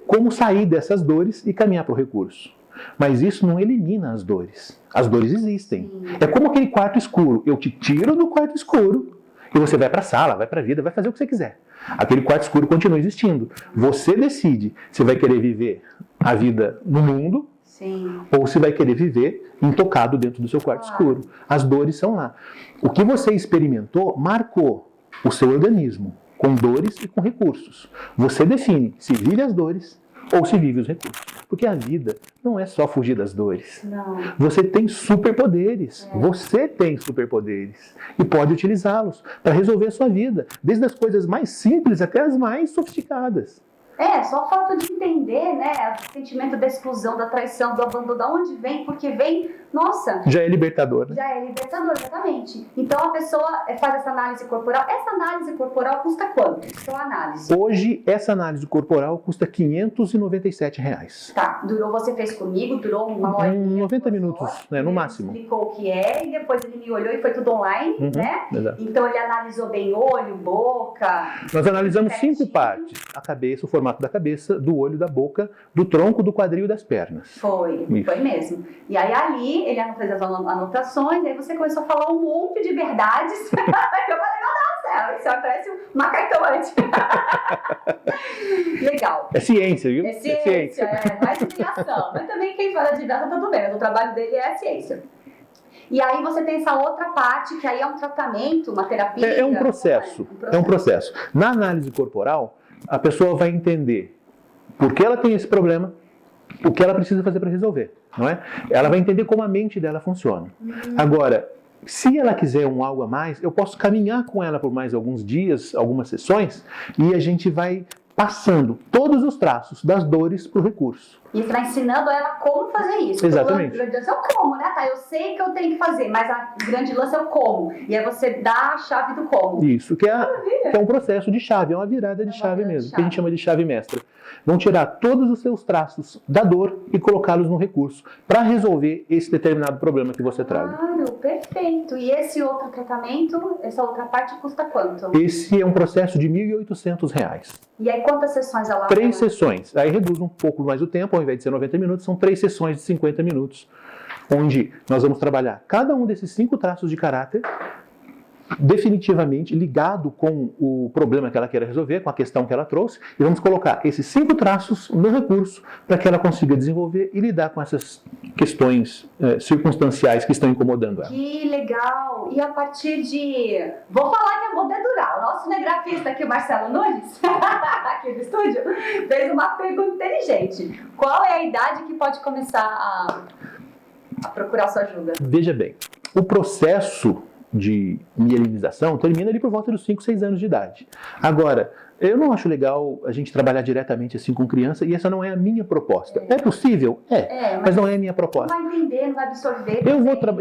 como sair dessas dores e caminhar para o recurso. Mas isso não elimina as dores. As dores existem. É como aquele quarto escuro. Eu te tiro do quarto escuro e você vai para a sala, vai para a vida, vai fazer o que você quiser. Aquele quarto escuro continua existindo. Você decide se vai querer viver a vida no mundo, sim, ou se vai querer viver intocado dentro do seu quarto escuro. As dores são lá. O que você experimentou marcou o seu organismo com dores e com recursos. Você define se vive as dores ou se vive os recursos. Porque a vida não é só fugir das dores. Não. Você tem superpoderes. Você tem superpoderes. E pode utilizá-los para resolver a sua vida. Desde as coisas mais simples até as mais sofisticadas. Só o fato de entender, né, o sentimento da exclusão, da traição, do abandono, da onde vem, porque vem, nossa... Já é libertador, né? Já é libertador, exatamente. Então a pessoa faz essa análise corporal. Essa análise corporal custa quanto? Sua análise. Hoje, essa análise corporal custa R$ 597. Tá, você fez comigo, durou uma hora. 90 minutos, né, no máximo. Ele explicou o que é, e depois ele me olhou e foi tudo online, né? Exato. Então ele analisou bem olho, boca... Nós analisamos 5 partes. A cabeça, o formato da cabeça, do olho, da boca, do tronco, do quadril e das pernas. Foi mesmo. E aí ali, ele fez as anotações, e aí você começou a falar um monte de verdades. Eu falei, meu Deus do céu, isso parece uma cartomante. Legal. É ciência, viu? É ciência, mais divulgação. Mas também quem fala de divulgação tá tudo bem, mas o trabalho dele é a ciência. E aí você tem essa outra parte, que aí é um tratamento, uma terapia. É um processo. É um processo. Na análise corporal, a pessoa vai entender por que ela tem esse problema, o que ela precisa fazer para resolver, não é? Ela vai entender como a mente dela funciona. Agora, se ela quiser algo a mais, eu posso caminhar com ela por mais alguns dias, algumas sessões, e a gente vai passando todos os traços das dores para o recurso. E você vai ensinando ela como fazer isso. Exatamente. O grande lance é o como, né? Tá, eu sei que eu tenho que fazer, mas o grande lance é o como. E aí você dá a chave do como. Isso, que é um processo de chave, é uma virada de chave mesmo, que a gente chama de chave mestra. Vão tirar todos os seus traços da dor e colocá-los no recurso para resolver esse determinado problema que você traga. Claro, perfeito. E esse outro tratamento, essa outra parte custa quanto? Esse é um processo de R$ 1.800. E aí quantas sessões ela 3 sessões. Aí reduz um pouco mais o tempo, ao invés de ser 90 minutos, são 3 sessões de 50 minutos, onde nós vamos trabalhar cada um desses 5 traços de caráter definitivamente ligado com o problema que ela quer resolver, com a questão que ela trouxe, e vamos colocar esses 5 traços no recurso para que ela consiga desenvolver e lidar com essas questões circunstanciais que estão incomodando ela. Que legal! E a partir de... Vou falar que eu vou dedurar. O nosso cinegrafista aqui, o Marcelo Nunes, aqui do estúdio, fez uma pergunta inteligente. Qual é a idade que pode começar a procurar sua ajuda? Veja bem, o processo de mielinização termina ali por volta dos 5, 6 anos de idade. Agora, eu não acho legal a gente trabalhar diretamente assim com criança, e essa não é a minha proposta. É possível? Mas não é a minha proposta. Não vai entender, não vai absorver.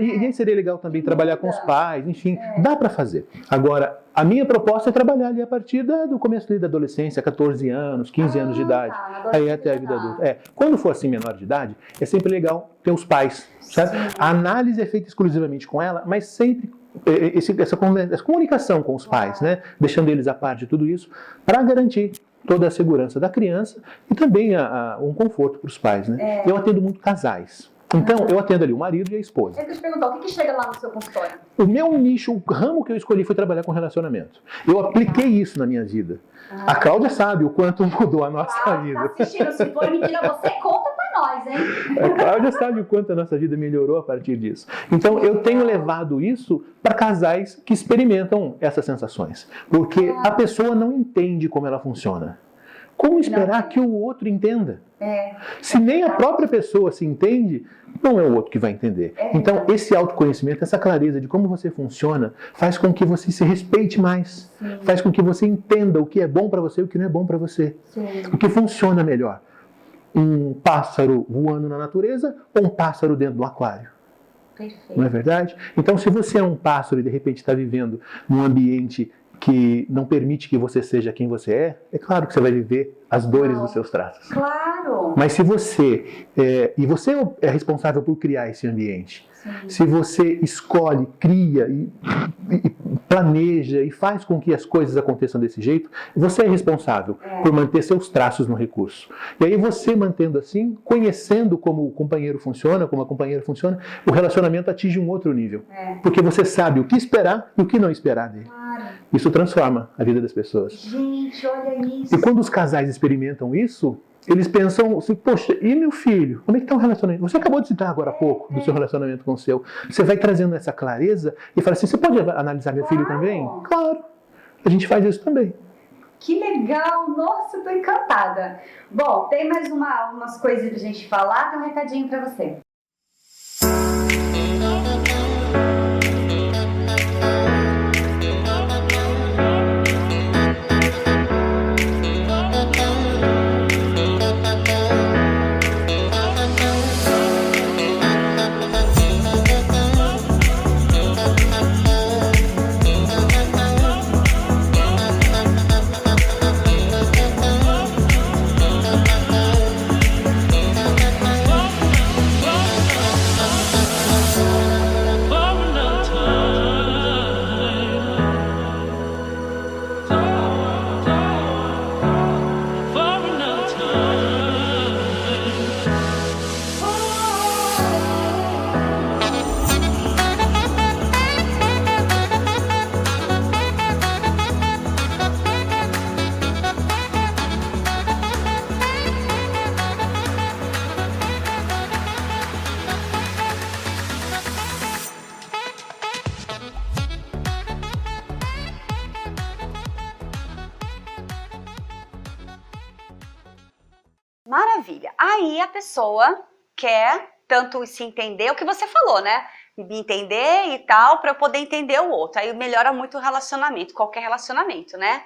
E aí seria legal também trabalhar com os pais, enfim, dá para fazer. Agora, a minha proposta é trabalhar ali a partir do começo da adolescência, 14 anos, 15 anos de idade, aí até a vida adulta. Quando for assim menor de idade, é sempre legal ter os pais, certo? A análise é feita exclusivamente com ela, mas sempre essa comunicação com os pais, né? Deixando eles a par de tudo isso, para garantir toda a segurança da criança e também um conforto para os pais, né? Eu atendo muito casais. Então, eu atendo ali o marido e a esposa. Eu te perguntar, o que chega lá no seu consultório? O meu nicho, o ramo que eu escolhi foi trabalhar com relacionamento. Eu apliquei isso na minha vida. A Cláudia sabe o quanto mudou a nossa vida. Tá assistindo, se for mentira, você conta pra nós, hein? A Cláudia sabe o quanto a nossa vida melhorou a partir disso. Então, eu tenho levado isso para casais que experimentam essas sensações. Porque a pessoa não entende como ela funciona. Como esperar que o outro entenda? Se nem a própria pessoa se entende, não é o outro que vai entender. Então, esse autoconhecimento, essa clareza de como você funciona, faz com que você se respeite mais. Faz com que você entenda o que é bom para você e o que não é bom para você. O que funciona melhor. Um pássaro voando na natureza ou um pássaro dentro do aquário? Perfeito. Não é verdade? Então, se você é um pássaro e de repente está vivendo num ambiente que não permite que você seja quem você é claro que você vai viver as dores dos seus traços. Claro! Mas se você... e você é responsável por criar esse ambiente. se você escolhe, cria e planeja e faz com que as coisas aconteçam desse jeito, você é responsável por manter seus traços no recurso. E aí você mantendo assim, conhecendo como o companheiro funciona, como a companheira funciona, o relacionamento atinge um outro nível. Porque você sabe o que esperar e o que não esperar dele. Isso transforma a vida das pessoas. Gente, olha isso. E quando os casais experimentam isso, eles pensam assim, poxa, e meu filho? Como é que está o relacionamento? Você acabou de citar agora há pouco do seu relacionamento com o seu. Você vai trazendo essa clareza e fala assim, você pode analisar meu filho também? Claro, a gente faz isso também. Que legal! Nossa, eu tô encantada. Bom, tem mais umas coisas pra gente falar, tem um recadinho pra você. Maravilha. Aí a pessoa quer tanto se entender, o que você falou, né? Me entender e tal, para eu poder entender o outro. Aí melhora muito o relacionamento, qualquer relacionamento, né?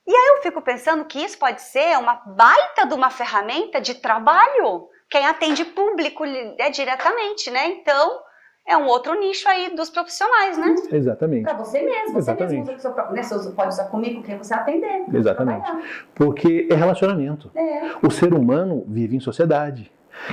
E aí eu fico pensando que isso pode ser uma baita de uma ferramenta de trabalho. Quem atende público diretamente, né? Então, é um outro nicho aí dos profissionais, né? Exatamente. Para você mesmo. Você Exatamente. mesmo usa o seu próprio, né? Você pode usar comigo quem você atender. Exatamente. Porque é relacionamento. O ser humano vive em sociedade.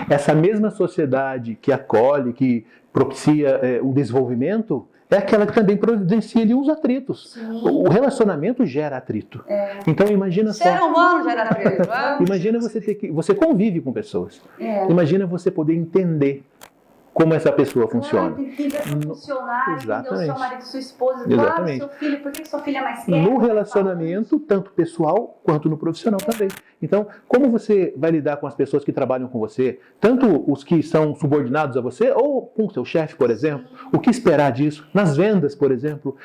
Essa mesma sociedade que acolhe, que propicia o desenvolvimento, é aquela que também providencia ali os atritos. Sim. O relacionamento gera atrito. Então imagina só. Ser humano gera atrito. Imagina você convive com pessoas. Imagina você poder entender como essa pessoa funciona. Entender seu funcionário, Exatamente. entender o seu marido, sua esposa, Exatamente. Seu filho, por que sua filha é mais quieta? No relacionamento, tanto pessoal quanto no profissional também. Então, como você vai lidar com as pessoas que trabalham com você, tanto os que são subordinados a você, ou com o seu chefe, por exemplo, o que esperar disso? Nas vendas, por exemplo,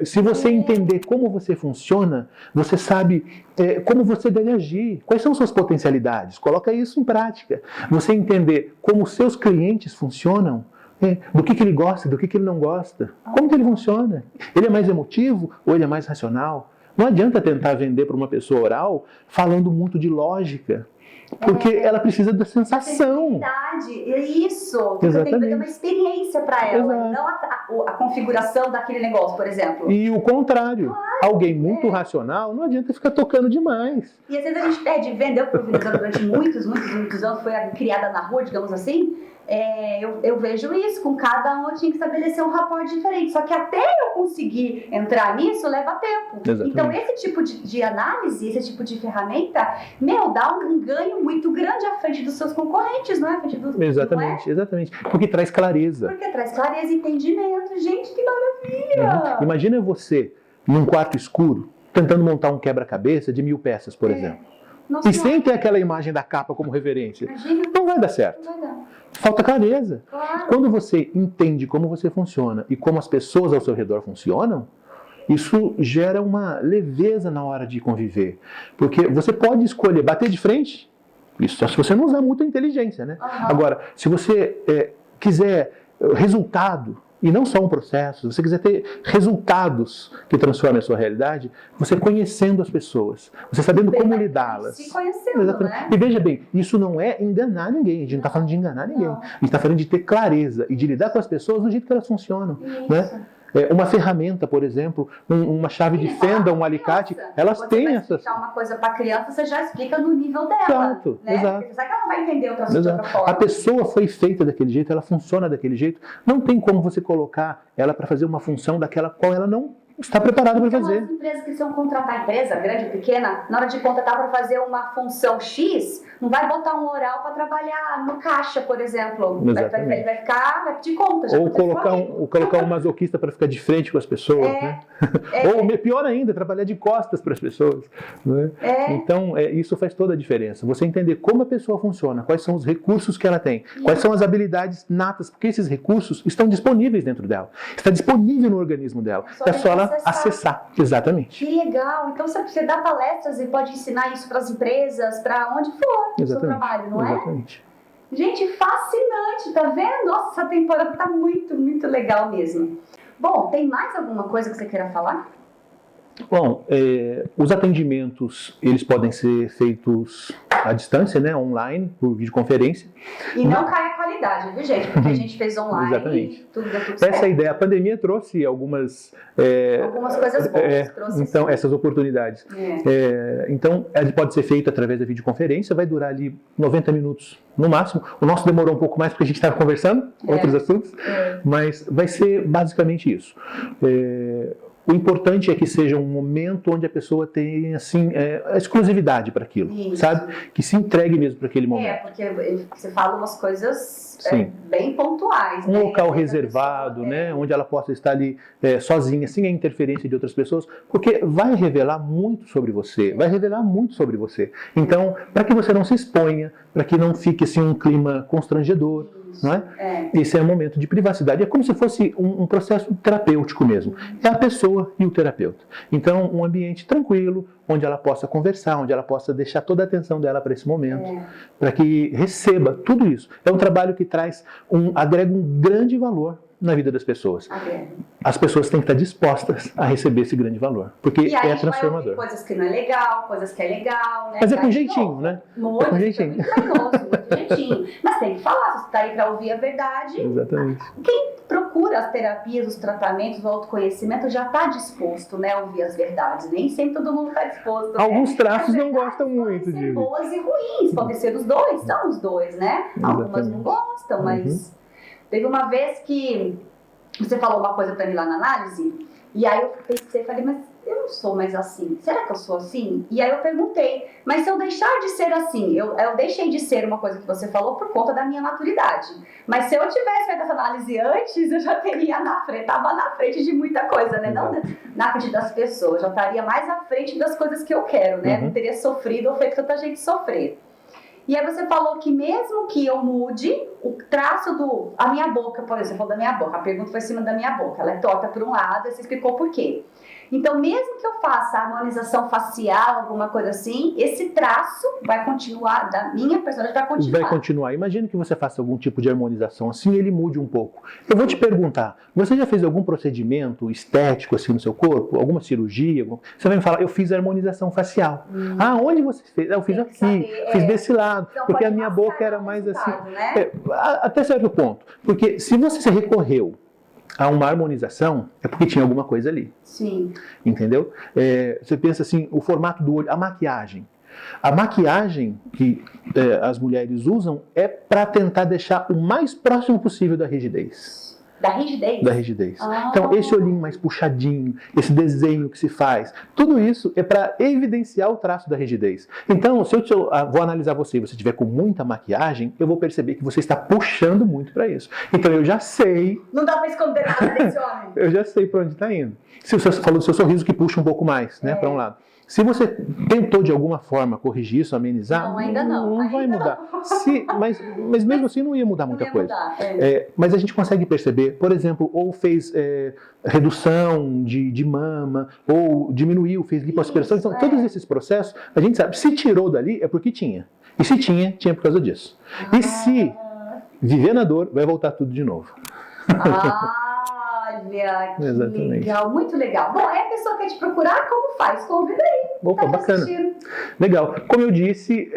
se você entender como você funciona, você sabe como você deve agir, quais são suas potencialidades, coloca isso em prática. Você entender como os seus clientes funcionam, do que ele gosta, do que ele não gosta, como que ele funciona. Ele é mais emotivo ou ele é mais racional? Não adianta tentar vender para uma pessoa oral falando muito de lógica, porque ela precisa da sensação. É isso. Você tem que ter uma experiência para ela, não a configuração daquele negócio, por exemplo. E o contrário, alguém muito racional, não adianta ficar tocando demais. E às vezes a gente pede venda, eu fui durante muitos anos, foi criada na rua, digamos assim. Eu vejo isso, com cada um eu tinha que estabelecer um rapport diferente, só que até eu conseguir entrar nisso leva tempo. Exatamente. Então esse tipo de análise, esse tipo de ferramenta, dá um ganho muito grande à frente dos seus concorrentes, não é? À frente do, exatamente, exatamente, porque traz clareza. Porque traz clareza e entendimento, gente, que maravilha! Imagina você, num quarto escuro, tentando montar um quebra-cabeça de 1000 peças, por exemplo. Nossa, sem ter aquela imagem da capa como referência. Imagina. Não vai dar certo. Não vai dar. Falta clareza. Claro. Quando você entende como você funciona e como as pessoas ao seu redor funcionam, isso gera uma leveza na hora de conviver. Porque você pode escolher bater de frente, isso só se você não usar muita inteligência, né? Agora, se você quiser resultado, e não só um processo, se você quiser ter resultados que transformem a sua realidade, você conhecendo as pessoas, você sabendo como lidá-las. Se conhecendo, né? E veja bem, isso não é enganar ninguém, a gente não está falando de enganar ninguém. A gente está falando de ter clareza e de lidar com as pessoas do jeito que elas funcionam. Né? uma ferramenta, por exemplo, uma chave de fenda, um alicate, elas têm essas... Você vai explicar uma coisa para a criança, você já explica no nível dela. Exato, né? exato. Porque sabe que ela não vai entender de outra forma. A pessoa foi feita daquele jeito, ela funciona daquele jeito. Não tem como você colocar ela para fazer uma função daquela qual ela não está preparada para fazer. As empresas que são contratar empresa, grande ou pequena, na hora de contratar para fazer uma função X, não vai botar um oral para trabalhar no caixa, por exemplo. Vai pedir conta. Ou colocar um masoquista para ficar de frente com as pessoas. Né? Ou pior ainda, trabalhar de costas para as pessoas. Né? Então, isso faz toda a diferença. Você entender como a pessoa funciona, quais são os recursos que ela tem, quais são as habilidades natas, porque esses recursos estão disponíveis dentro dela. Está disponível no organismo dela. É só ela acessar. Exatamente. Que legal. Então você dá palestras e pode ensinar isso para as empresas, para onde for o seu trabalho, não é? Exatamente. Gente, fascinante, tá vendo? Nossa, essa temporada tá muito, muito legal mesmo. Bom, tem mais alguma coisa que você queira falar? Bom, os atendimentos, eles podem ser feitos à distância, né, online, por videoconferência. E não cai a qualidade, viu, gente? Porque a gente fez online. Exatamente. Tudo deu tudo certo. Essa ideia, a pandemia trouxe algumas coisas boas. Trouxe então, essas oportunidades. Então, ela pode ser feita através da videoconferência, vai durar ali 90 minutos no máximo. O nosso demorou um pouco mais porque a gente estava conversando, outros assuntos, mas vai ser basicamente isso. O importante é que seja um momento onde a pessoa tenha, assim, a exclusividade para aquilo, sabe? Que se entregue mesmo para aquele momento. Porque você fala umas coisas bem pontuais. Um local reservado, né? Onde ela possa estar ali sozinha, sem a interferência de outras pessoas, porque vai revelar muito sobre você, vai revelar muito sobre você. Então, para que você não se exponha, para que não fique assim, um clima constrangedor, não é? Esse é um momento de privacidade. É como se fosse um processo terapêutico mesmo. É a pessoa e o terapeuta. Então, um ambiente tranquilo, onde ela possa conversar, onde ela possa deixar toda a atenção dela para esse momento, para que receba tudo isso. É um trabalho que agrega um grande valor na vida das pessoas. As pessoas têm que estar dispostas a receber esse grande valor, porque é transformador. Vai coisas que não é legal, coisas que é legal, né? Mas é com jeitinho, né? Muito, é com jeitinho. Muito jeitinho. Mas tem que falar, se você está aí para ouvir a verdade. Exatamente. Quem procura as terapias, os tratamentos, o autoconhecimento já está disposto, né, a ouvir as verdades. Nem sempre todo mundo está disposto. Alguns traços não gostam muito de boas e ruins, podem ser os dois, são os dois, né? Algumas não gostam, mas teve uma vez que você falou uma coisa para mim lá na análise, e aí eu pensei, falei, mas eu não sou mais assim, será que eu sou assim? E aí eu perguntei, mas se eu deixar de ser assim, eu deixei de ser uma coisa que você falou por conta da minha maturidade, mas se eu tivesse feito essa análise antes, eu já teria estava na frente de muita coisa, né? Não na frente das pessoas, já estaria mais à frente das coisas que eu quero, né? Não teria sofrido ou feito tanta gente sofrer. E aí você falou que mesmo que eu mude o traço a minha boca, por exemplo, você falou da minha boca, a pergunta foi em cima da minha boca, ela é torta por um lado, e você explicou por quê. Então, mesmo que eu faça a harmonização facial, alguma coisa assim, esse traço vai continuar, da minha personagem vai continuar. Vai continuar. Imagina que você faça algum tipo de harmonização, assim ele mude um pouco. Eu vou te perguntar, você já fez algum procedimento estético assim no seu corpo? Alguma cirurgia? Você vai me falar, eu fiz harmonização facial. Ah, onde você fez? Eu fiz aqui, fiz desse lado, então, porque a minha boca era mais assim. Né? Até certo ponto. Porque se você se recorreu a uma harmonização, é porque tinha alguma coisa ali. Sim. Entendeu? Você pensa assim, o formato do olho, a maquiagem. A maquiagem que as mulheres usam é para tentar deixar o mais próximo possível da rigidez. Da rigidez? Da rigidez. Então, esse olhinho mais puxadinho, esse desenho que se faz, tudo isso é para evidenciar o traço da rigidez. Então, se eu vou analisar você e você estiver com muita maquiagem, eu vou perceber que você está puxando muito para isso. Então, eu já sei... Não dá para esconder nada desse homem. Eu já sei para onde está indo. Se você falou do seu sorriso que puxa um pouco mais, né, para um lado. Se você tentou de alguma forma corrigir isso, amenizar, não, ainda não. Não vai mudar. Mas mesmo assim não ia mudar muita coisa. Mas a gente consegue perceber, por exemplo, ou fez redução de mama, ou diminuiu, fez lipoaspiração. Então, todos esses processos, a gente sabe, se tirou dali é porque tinha. E se tinha por causa disso. E se viver na dor, vai voltar tudo de novo. Olha, que legal, muito legal. Bom, aí a pessoa quer te procurar, como faz? Convida aí. Opa, bacana. Legal. Como eu disse,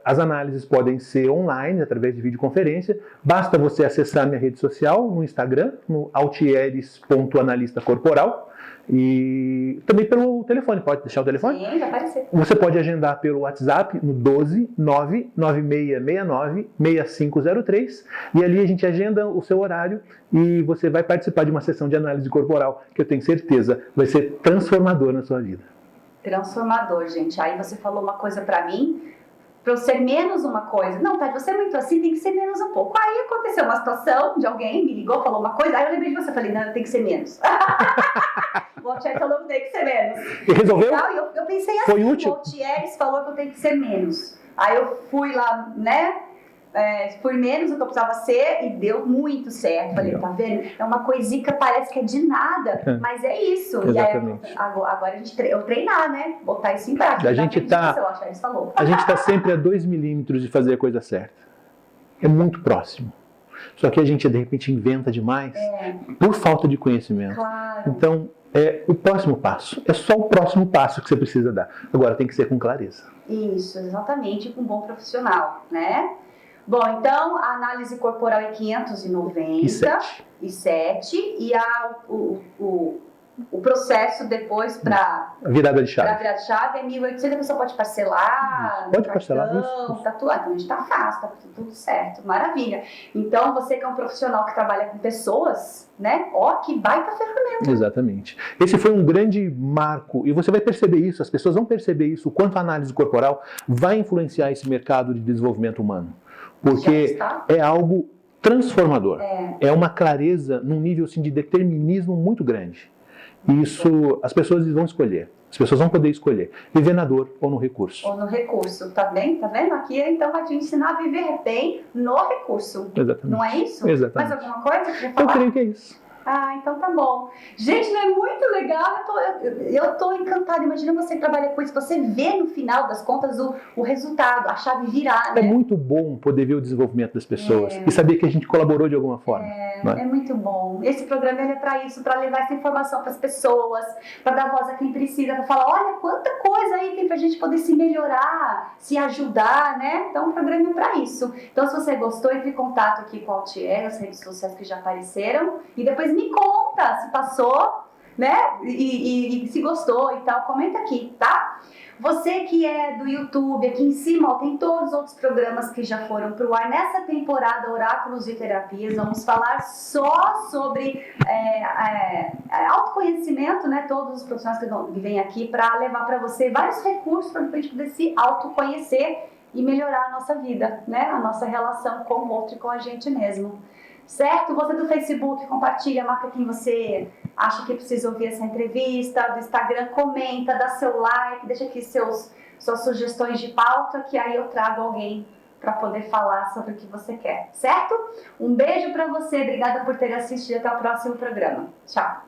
as análises podem ser online, através de videoconferência. Basta você acessar minha rede social no Instagram, no altieres.analistacorporal. E também pelo telefone, pode deixar o telefone? Sim, vai aparecer. Você pode agendar pelo WhatsApp no 12 99669 6503 e ali a gente agenda o seu horário e você vai participar de uma sessão de análise corporal que eu tenho certeza vai ser transformador na sua vida. Transformador, gente. Aí você falou uma coisa pra mim, pra eu ser menos uma coisa. Não, Tati, você é muito assim, tem que ser menos um pouco. Aí aconteceu uma situação de alguém me ligou, falou uma coisa, aí eu lembrei de você, falei, não, tem que ser menos. O Altieres falou que tem que ser menos. E resolveu? Então, eu pensei assim, foi útil? O Altieres falou que eu tenho que ser menos. Aí eu fui lá, né? Fui menos do que eu precisava ser e deu muito certo. Falei, tá vendo? É uma coisinha que parece que é de nada, mas é isso. Exatamente. E aí, agora eu treinar, né? Botar isso em prática. A gente está sempre a 2 milímetros de fazer a coisa certa. É muito próximo. Só que a gente, de repente, inventa demais por falta de conhecimento. Claro. Então, o próximo passo. É só o próximo passo que você precisa dar. Agora, tem que ser com clareza. Isso, exatamente, com um bom profissional, né? Bom, então, a análise corporal é 597 e o processo depois para a virada de chave. Para virar de chave é 1.800, a pessoa pode parcelar. Pode parcelar isso. Tatuar, então a gente tá fácil, tá tudo certo, maravilha. Então, você que é um profissional que trabalha com pessoas, né? Ó, que baita ferramenta. Exatamente. Esse foi um grande marco, e você vai perceber isso, as pessoas vão perceber isso, o quanto a análise corporal vai influenciar esse mercado de desenvolvimento humano. Porque é algo transformador. É uma clareza num nível assim, de determinismo muito grande. E isso as pessoas vão escolher. As pessoas vão poder escolher viver na dor ou no recurso. Ou no recurso, tá bem? Tá vendo? Aqui então vai te ensinar a viver bem no recurso. Exatamente. Não é isso? Exatamente. Mais alguma coisa que você falar? Eu creio que é isso. Ah, então tá bom. Gente, não é muito legal? Eu tô encantada. Imagina você que trabalha com isso, você vê no final das contas o resultado, a chave virar, né? É muito bom poder ver o desenvolvimento das pessoas e saber que a gente colaborou de alguma forma. É muito bom. Esse programa ele é para isso, para levar essa informação para as pessoas, para dar voz a quem precisa, para falar, olha quanta coisa aí tem pra gente poder se melhorar, se ajudar, né? Então o programa é para isso. Então se você gostou, entre em contato aqui com o Altieres, as redes sociais que já apareceram, e depois me conta se passou, né? E se gostou e tal, comenta aqui, tá? Você que é do YouTube, aqui em cima, ó, tem todos os outros programas que já foram pro ar. Nessa temporada Oráculos e Terapias, vamos falar só sobre autoconhecimento, né? Todos os profissionais que vêm aqui para levar para você vários recursos para a gente poder se autoconhecer e melhorar a nossa vida, né? A nossa relação com o outro e com a gente mesmo. Certo? Você do Facebook, compartilha, marca quem você acha que precisa ouvir essa entrevista, do Instagram, comenta, dá seu like, deixa aqui suas sugestões de pauta, que aí eu trago alguém para poder falar sobre o que você quer, certo? Um beijo para você, obrigada por ter assistido, até o próximo programa. Tchau!